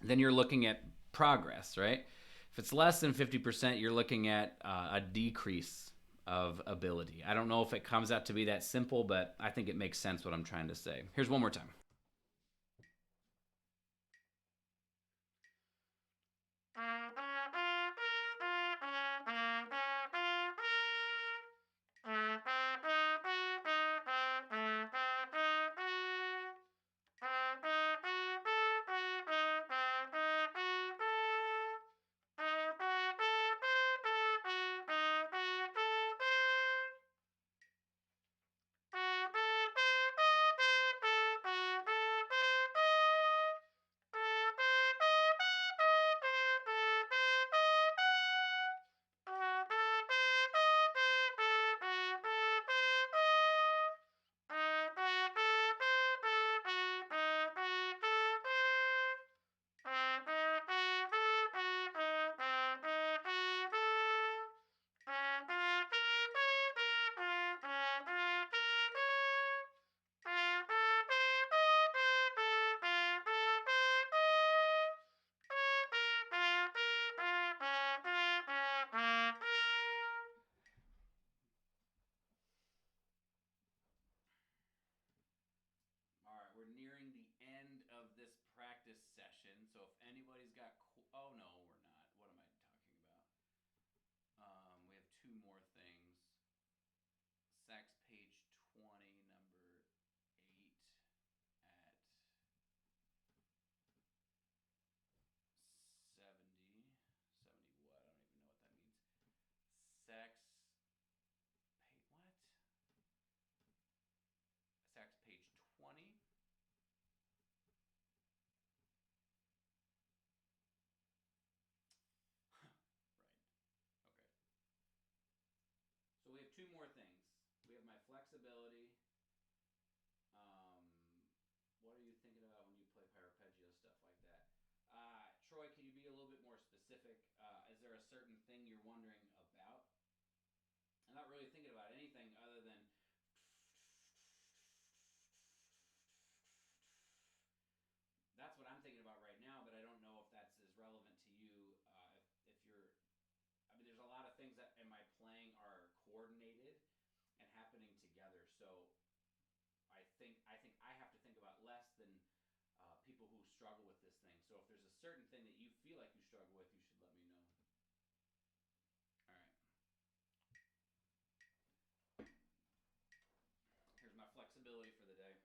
then you're looking at progress, right? If it's less than 50%, you're looking at a decrease of ability. I don't know if it comes out to be that simple, but I think it makes sense what I'm trying to say. Here's one more time. Oh no, we're not. What am I talking about? We have two more things. Sax page 20, number 8 at 70. 70 what? I don't even know what that means. Sax page what? Sax page 20. Right. Okay. So we have two more things. We have my flexibility. What are you thinking about when you play arpeggio stuff like that? Troy, can you be a little bit more specific? Is there a certain thing you're wondering about? I'm not really thinking about anything other than that's what I'm thinking about right now, but I don't know if that's as relevant to you. If you're, I mean, there's a lot of things that in my playing are coordinated and happening together. So I think I have to think about less than people who struggle with this thing. So if there's a certain thing that you feel like you struggle with, you should let me know. All right. Here's my flexibility for the day.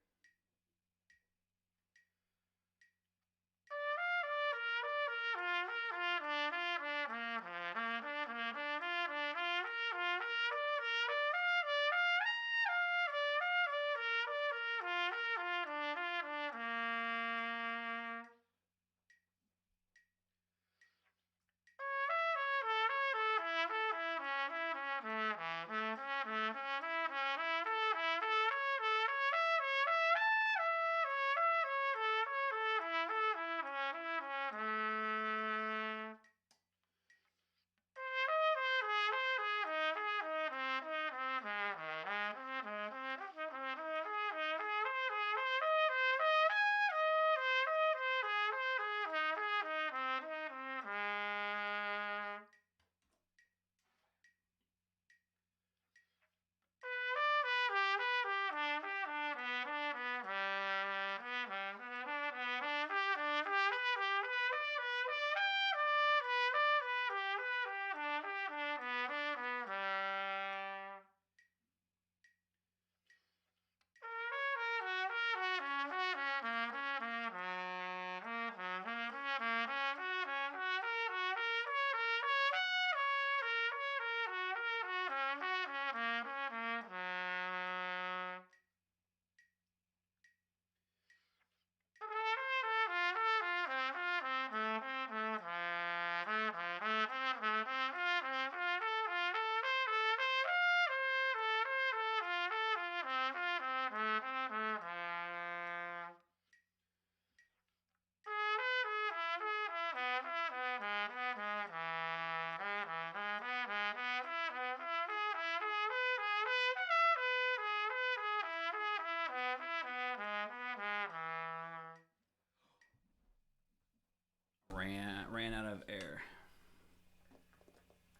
Ran out of air.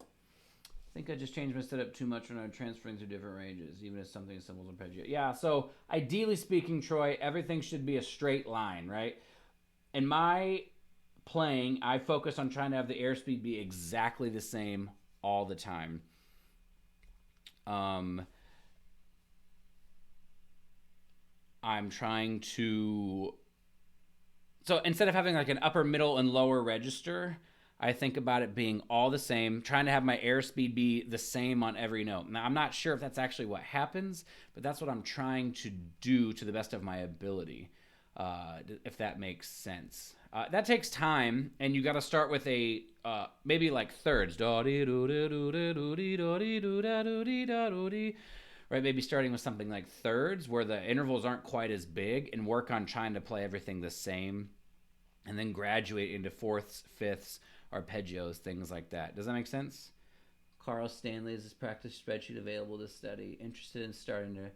I think I just changed my setup too much when I'm transferring through different ranges, even if something as simple as arpeggio. Yeah, so ideally speaking, Troy, everything should be a straight line, right? In my playing, I focus on trying to have the airspeed be exactly the same all the time. I'm trying to... So instead of having like an upper, middle, and lower register, I think about it being all the same, trying to have my airspeed be the same on every note. Now, I'm not sure if that's actually what happens, but that's what I'm trying to do to the best of my ability, if that makes sense. That takes time, and you got to start with a maybe like thirds. Right, maybe starting with something like thirds where the intervals aren't quite as big and work on trying to play everything the same and then graduate into fourths, fifths, arpeggios, things like that. Does that make sense? Carl Stanley, is this practice spreadsheet available to study? Interested in starting to...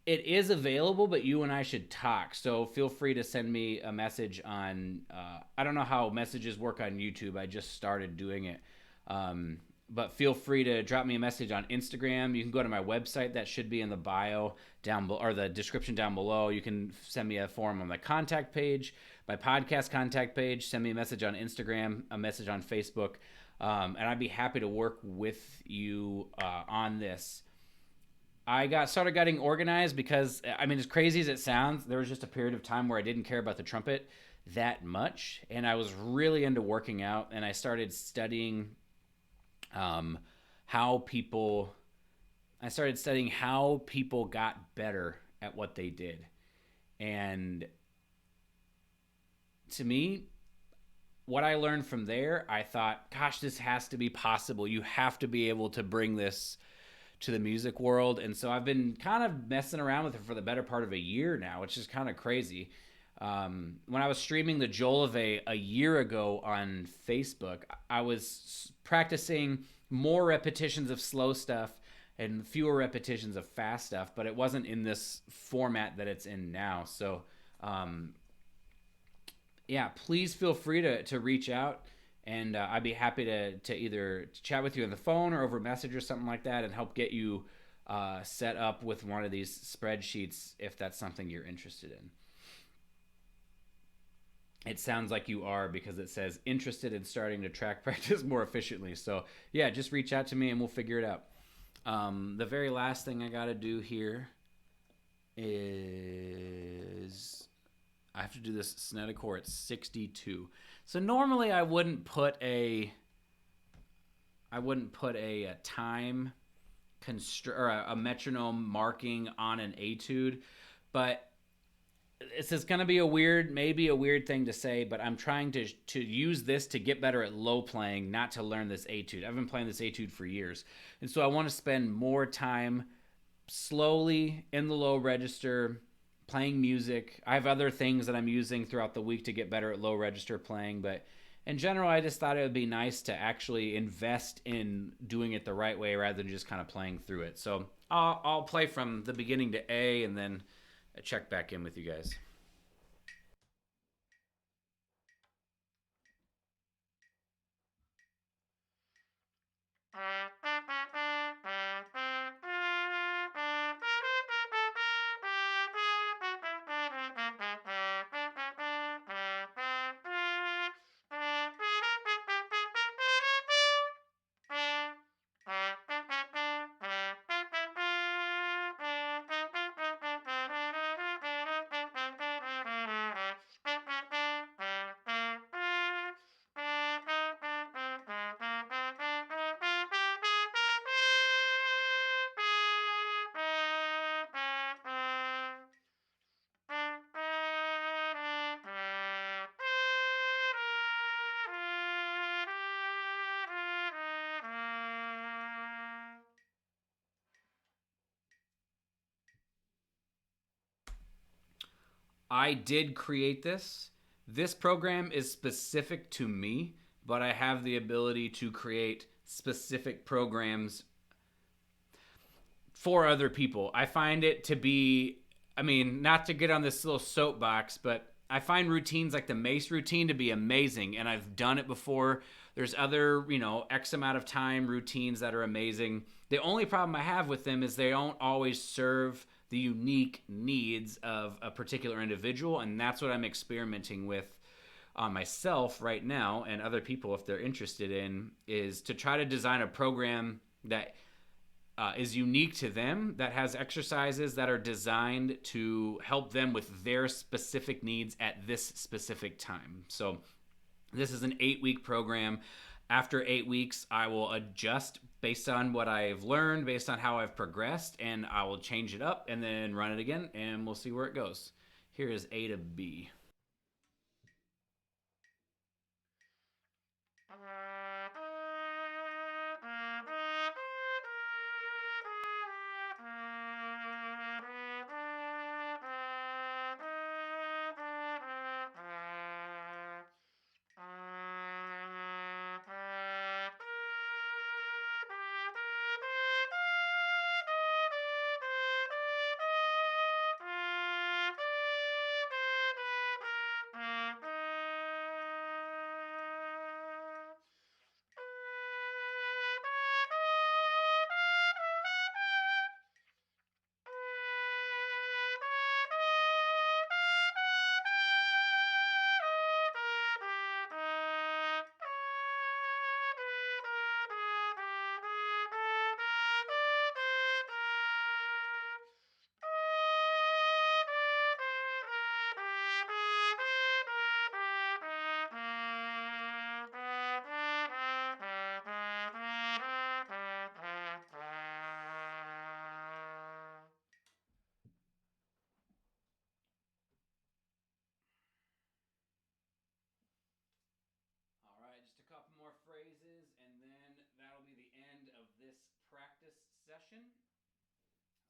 it is available, but you and I should talk. So feel free to send me a message on... I don't know how messages work on YouTube. I just started doing it. But feel free to drop me a message on Instagram. You can go to my website that should be in the bio down below, or the description down below. You can send me a form on my contact page, my podcast contact page. Send me a message on Instagram, a message on Facebook, and I'd be happy to work with you on this. I got started getting organized because, I mean, as crazy as it sounds, there was just a period of time where I didn't care about the trumpet that much, and I was really into working out, and I started studying um, how people. I started studying how people got better at what they did, and to me, what I learned from there, I thought, gosh, this has to be possible. You have to be able to bring this to the music world. And so I've been kind of messing around with it for the better part of a year now, which is kind of crazy. When I was streaming the Jolove a year ago on Facebook, I was practicing more repetitions of slow stuff and fewer repetitions of fast stuff, but it wasn't in this format that it's in now. So, yeah, please feel free to reach out, and I'd be happy to either chat with you on the phone or over message or something like that, and help get you set up with one of these spreadsheets if that's something you're interested in. It sounds like you are, because it says interested in starting to track practice more efficiently. So yeah, just reach out to me and we'll figure it out. The very last thing I got to do here is I have to do this Snedecore at 62. So normally I wouldn't put a time or a metronome marking on an etude, but this is going to be maybe a weird thing to say, but I'm trying to use this to get better at low playing, not to learn this etude. I've been playing this etude for years, and so I want to spend more time slowly in the low register playing music. I have other things that I'm using throughout the week to get better at low register playing, but in general, I just thought it would be nice to actually invest in doing it the right way rather than just kind of playing through it. So I'll play from the beginning to A and then check back in with you guys. I did create this. This program is specific to me, but I have the ability to create specific programs for other people. I find it to be, I mean, not to get on this little soapbox, but I find routines like the Mace routine to be amazing, and I've done it before. There's other, X amount of time routines that are amazing. The only problem I have with them is they don't always serve the unique needs of a particular individual, and that's what I'm experimenting with on myself right now and other people if they're interested in, is to try to design a program that is unique to them, that has exercises that are designed to help them with their specific needs at this specific time. So this is an 8-week program. After 8 weeks, I will adjust based on what I've learned, based on how I've progressed, and I will change it up and then run it again, and we'll see where it goes. Here is A to B.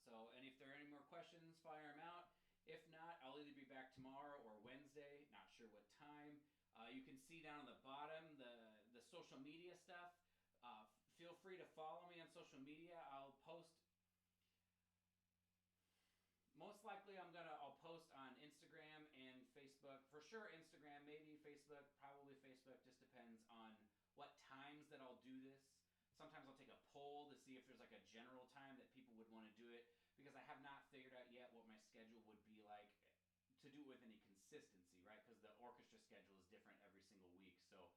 So, and if there are any more questions, fire them out. If not, I'll either be back tomorrow or Wednesday. Not sure what time. You can see down on the bottom the social media stuff. Feel free to follow me on social media. I'll post most likely I'll post on Instagram and Facebook. For sure Instagram, maybe Facebook, probably Facebook. Just depends on what times that I'll do this. Sometimes I'll take a poll to see if there's like a general time that people would want to do it, because I have not figured out yet what my schedule would be like to do it with any consistency, right? Because the orchestra schedule is different every single week. So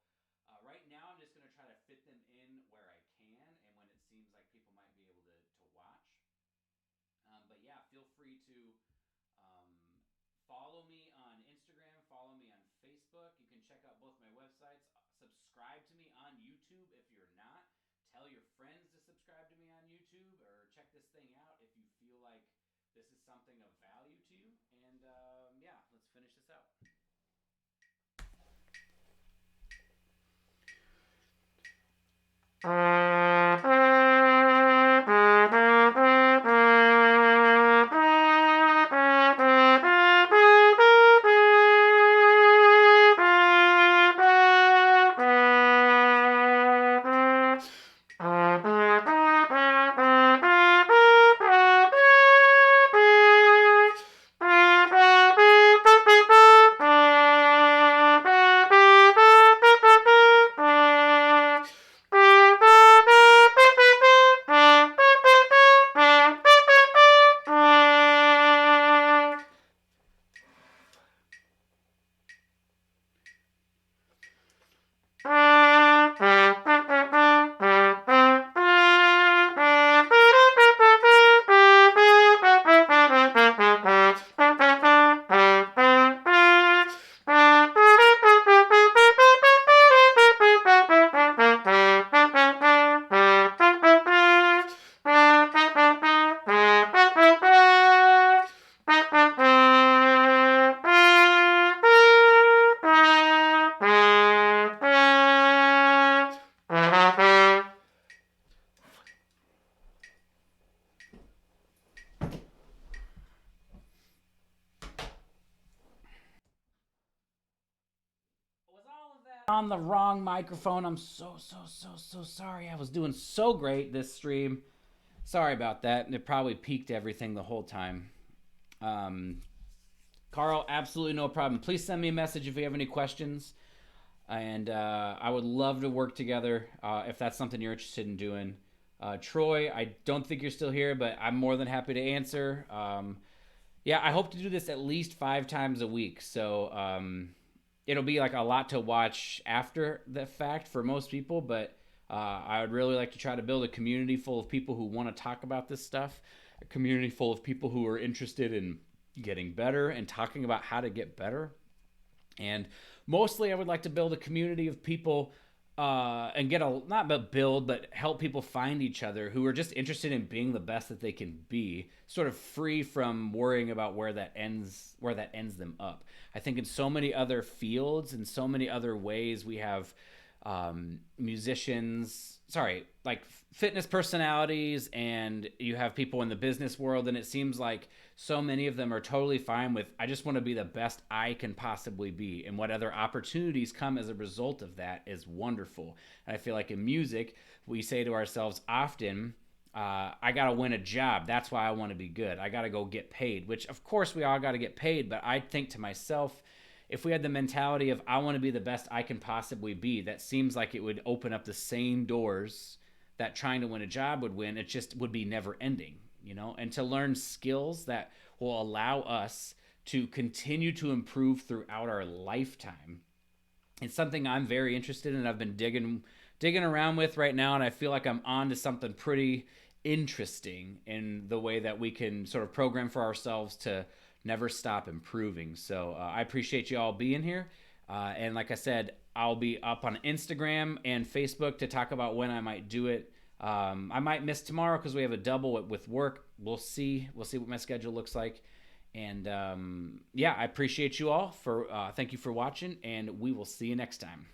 right now I'm just going to try to fit them in where I can and when it seems like people might be able to watch. But yeah, feel free to um, follow me on Instagram, follow me on Facebook. You can check out both my websites. Subscribe to me on YouTube if you're not. Tell your friends to subscribe to me on YouTube or check this thing out if you feel like this is something of value to you. And yeah, let's finish this out. Was all of that on the wrong microphone? I'm so sorry. I was doing so great this stream. Sorry about that. It probably peaked everything the whole time. Um, Carl, absolutely no problem. Please send me a message if you have any questions. And I would love to work together if that's something you're interested in doing. Troy, I don't think you're still here, but I'm more than happy to answer. Yeah, I hope to do this at least 5 times a week. So it'll be like a lot to watch after the fact for most people, but I would really like to try to build a community full of people who want to talk about this stuff, a community full of people who are interested in getting better and talking about how to get better. And mostly I would like to build a community of people and get a, not but build, but help people find each other who are just interested in being the best that they can be, sort of free from worrying about where that ends them up. I think in so many other fields and so many other ways we have like fitness personalities, and you have people in the business world, and it seems like so many of them are totally fine with, I just want to be the best I can possibly be, and what other opportunities come as a result of that is wonderful. And I feel like in music, we say to ourselves often, I gotta win a job, that's why I want to be good, I gotta go get paid, which of course we all gotta get paid, but I think to myself, if we had the mentality of I want to be the best I can possibly be, that seems like it would open up the same doors that trying to win a job would win. It just would be never ending, you know? And to learn skills that will allow us to continue to improve throughout our lifetime. It's something I'm very interested in. I've been digging around with right now, and I feel like I'm on to something pretty interesting in the way that we can sort of program for ourselves to never stop improving. So I appreciate you all being here. And like I said, I'll be up on Instagram and Facebook to talk about when I might do it. I might miss tomorrow because we have a double with work. We'll see what my schedule looks like. And yeah, I appreciate you all for thank you for watching, and we will see you next time.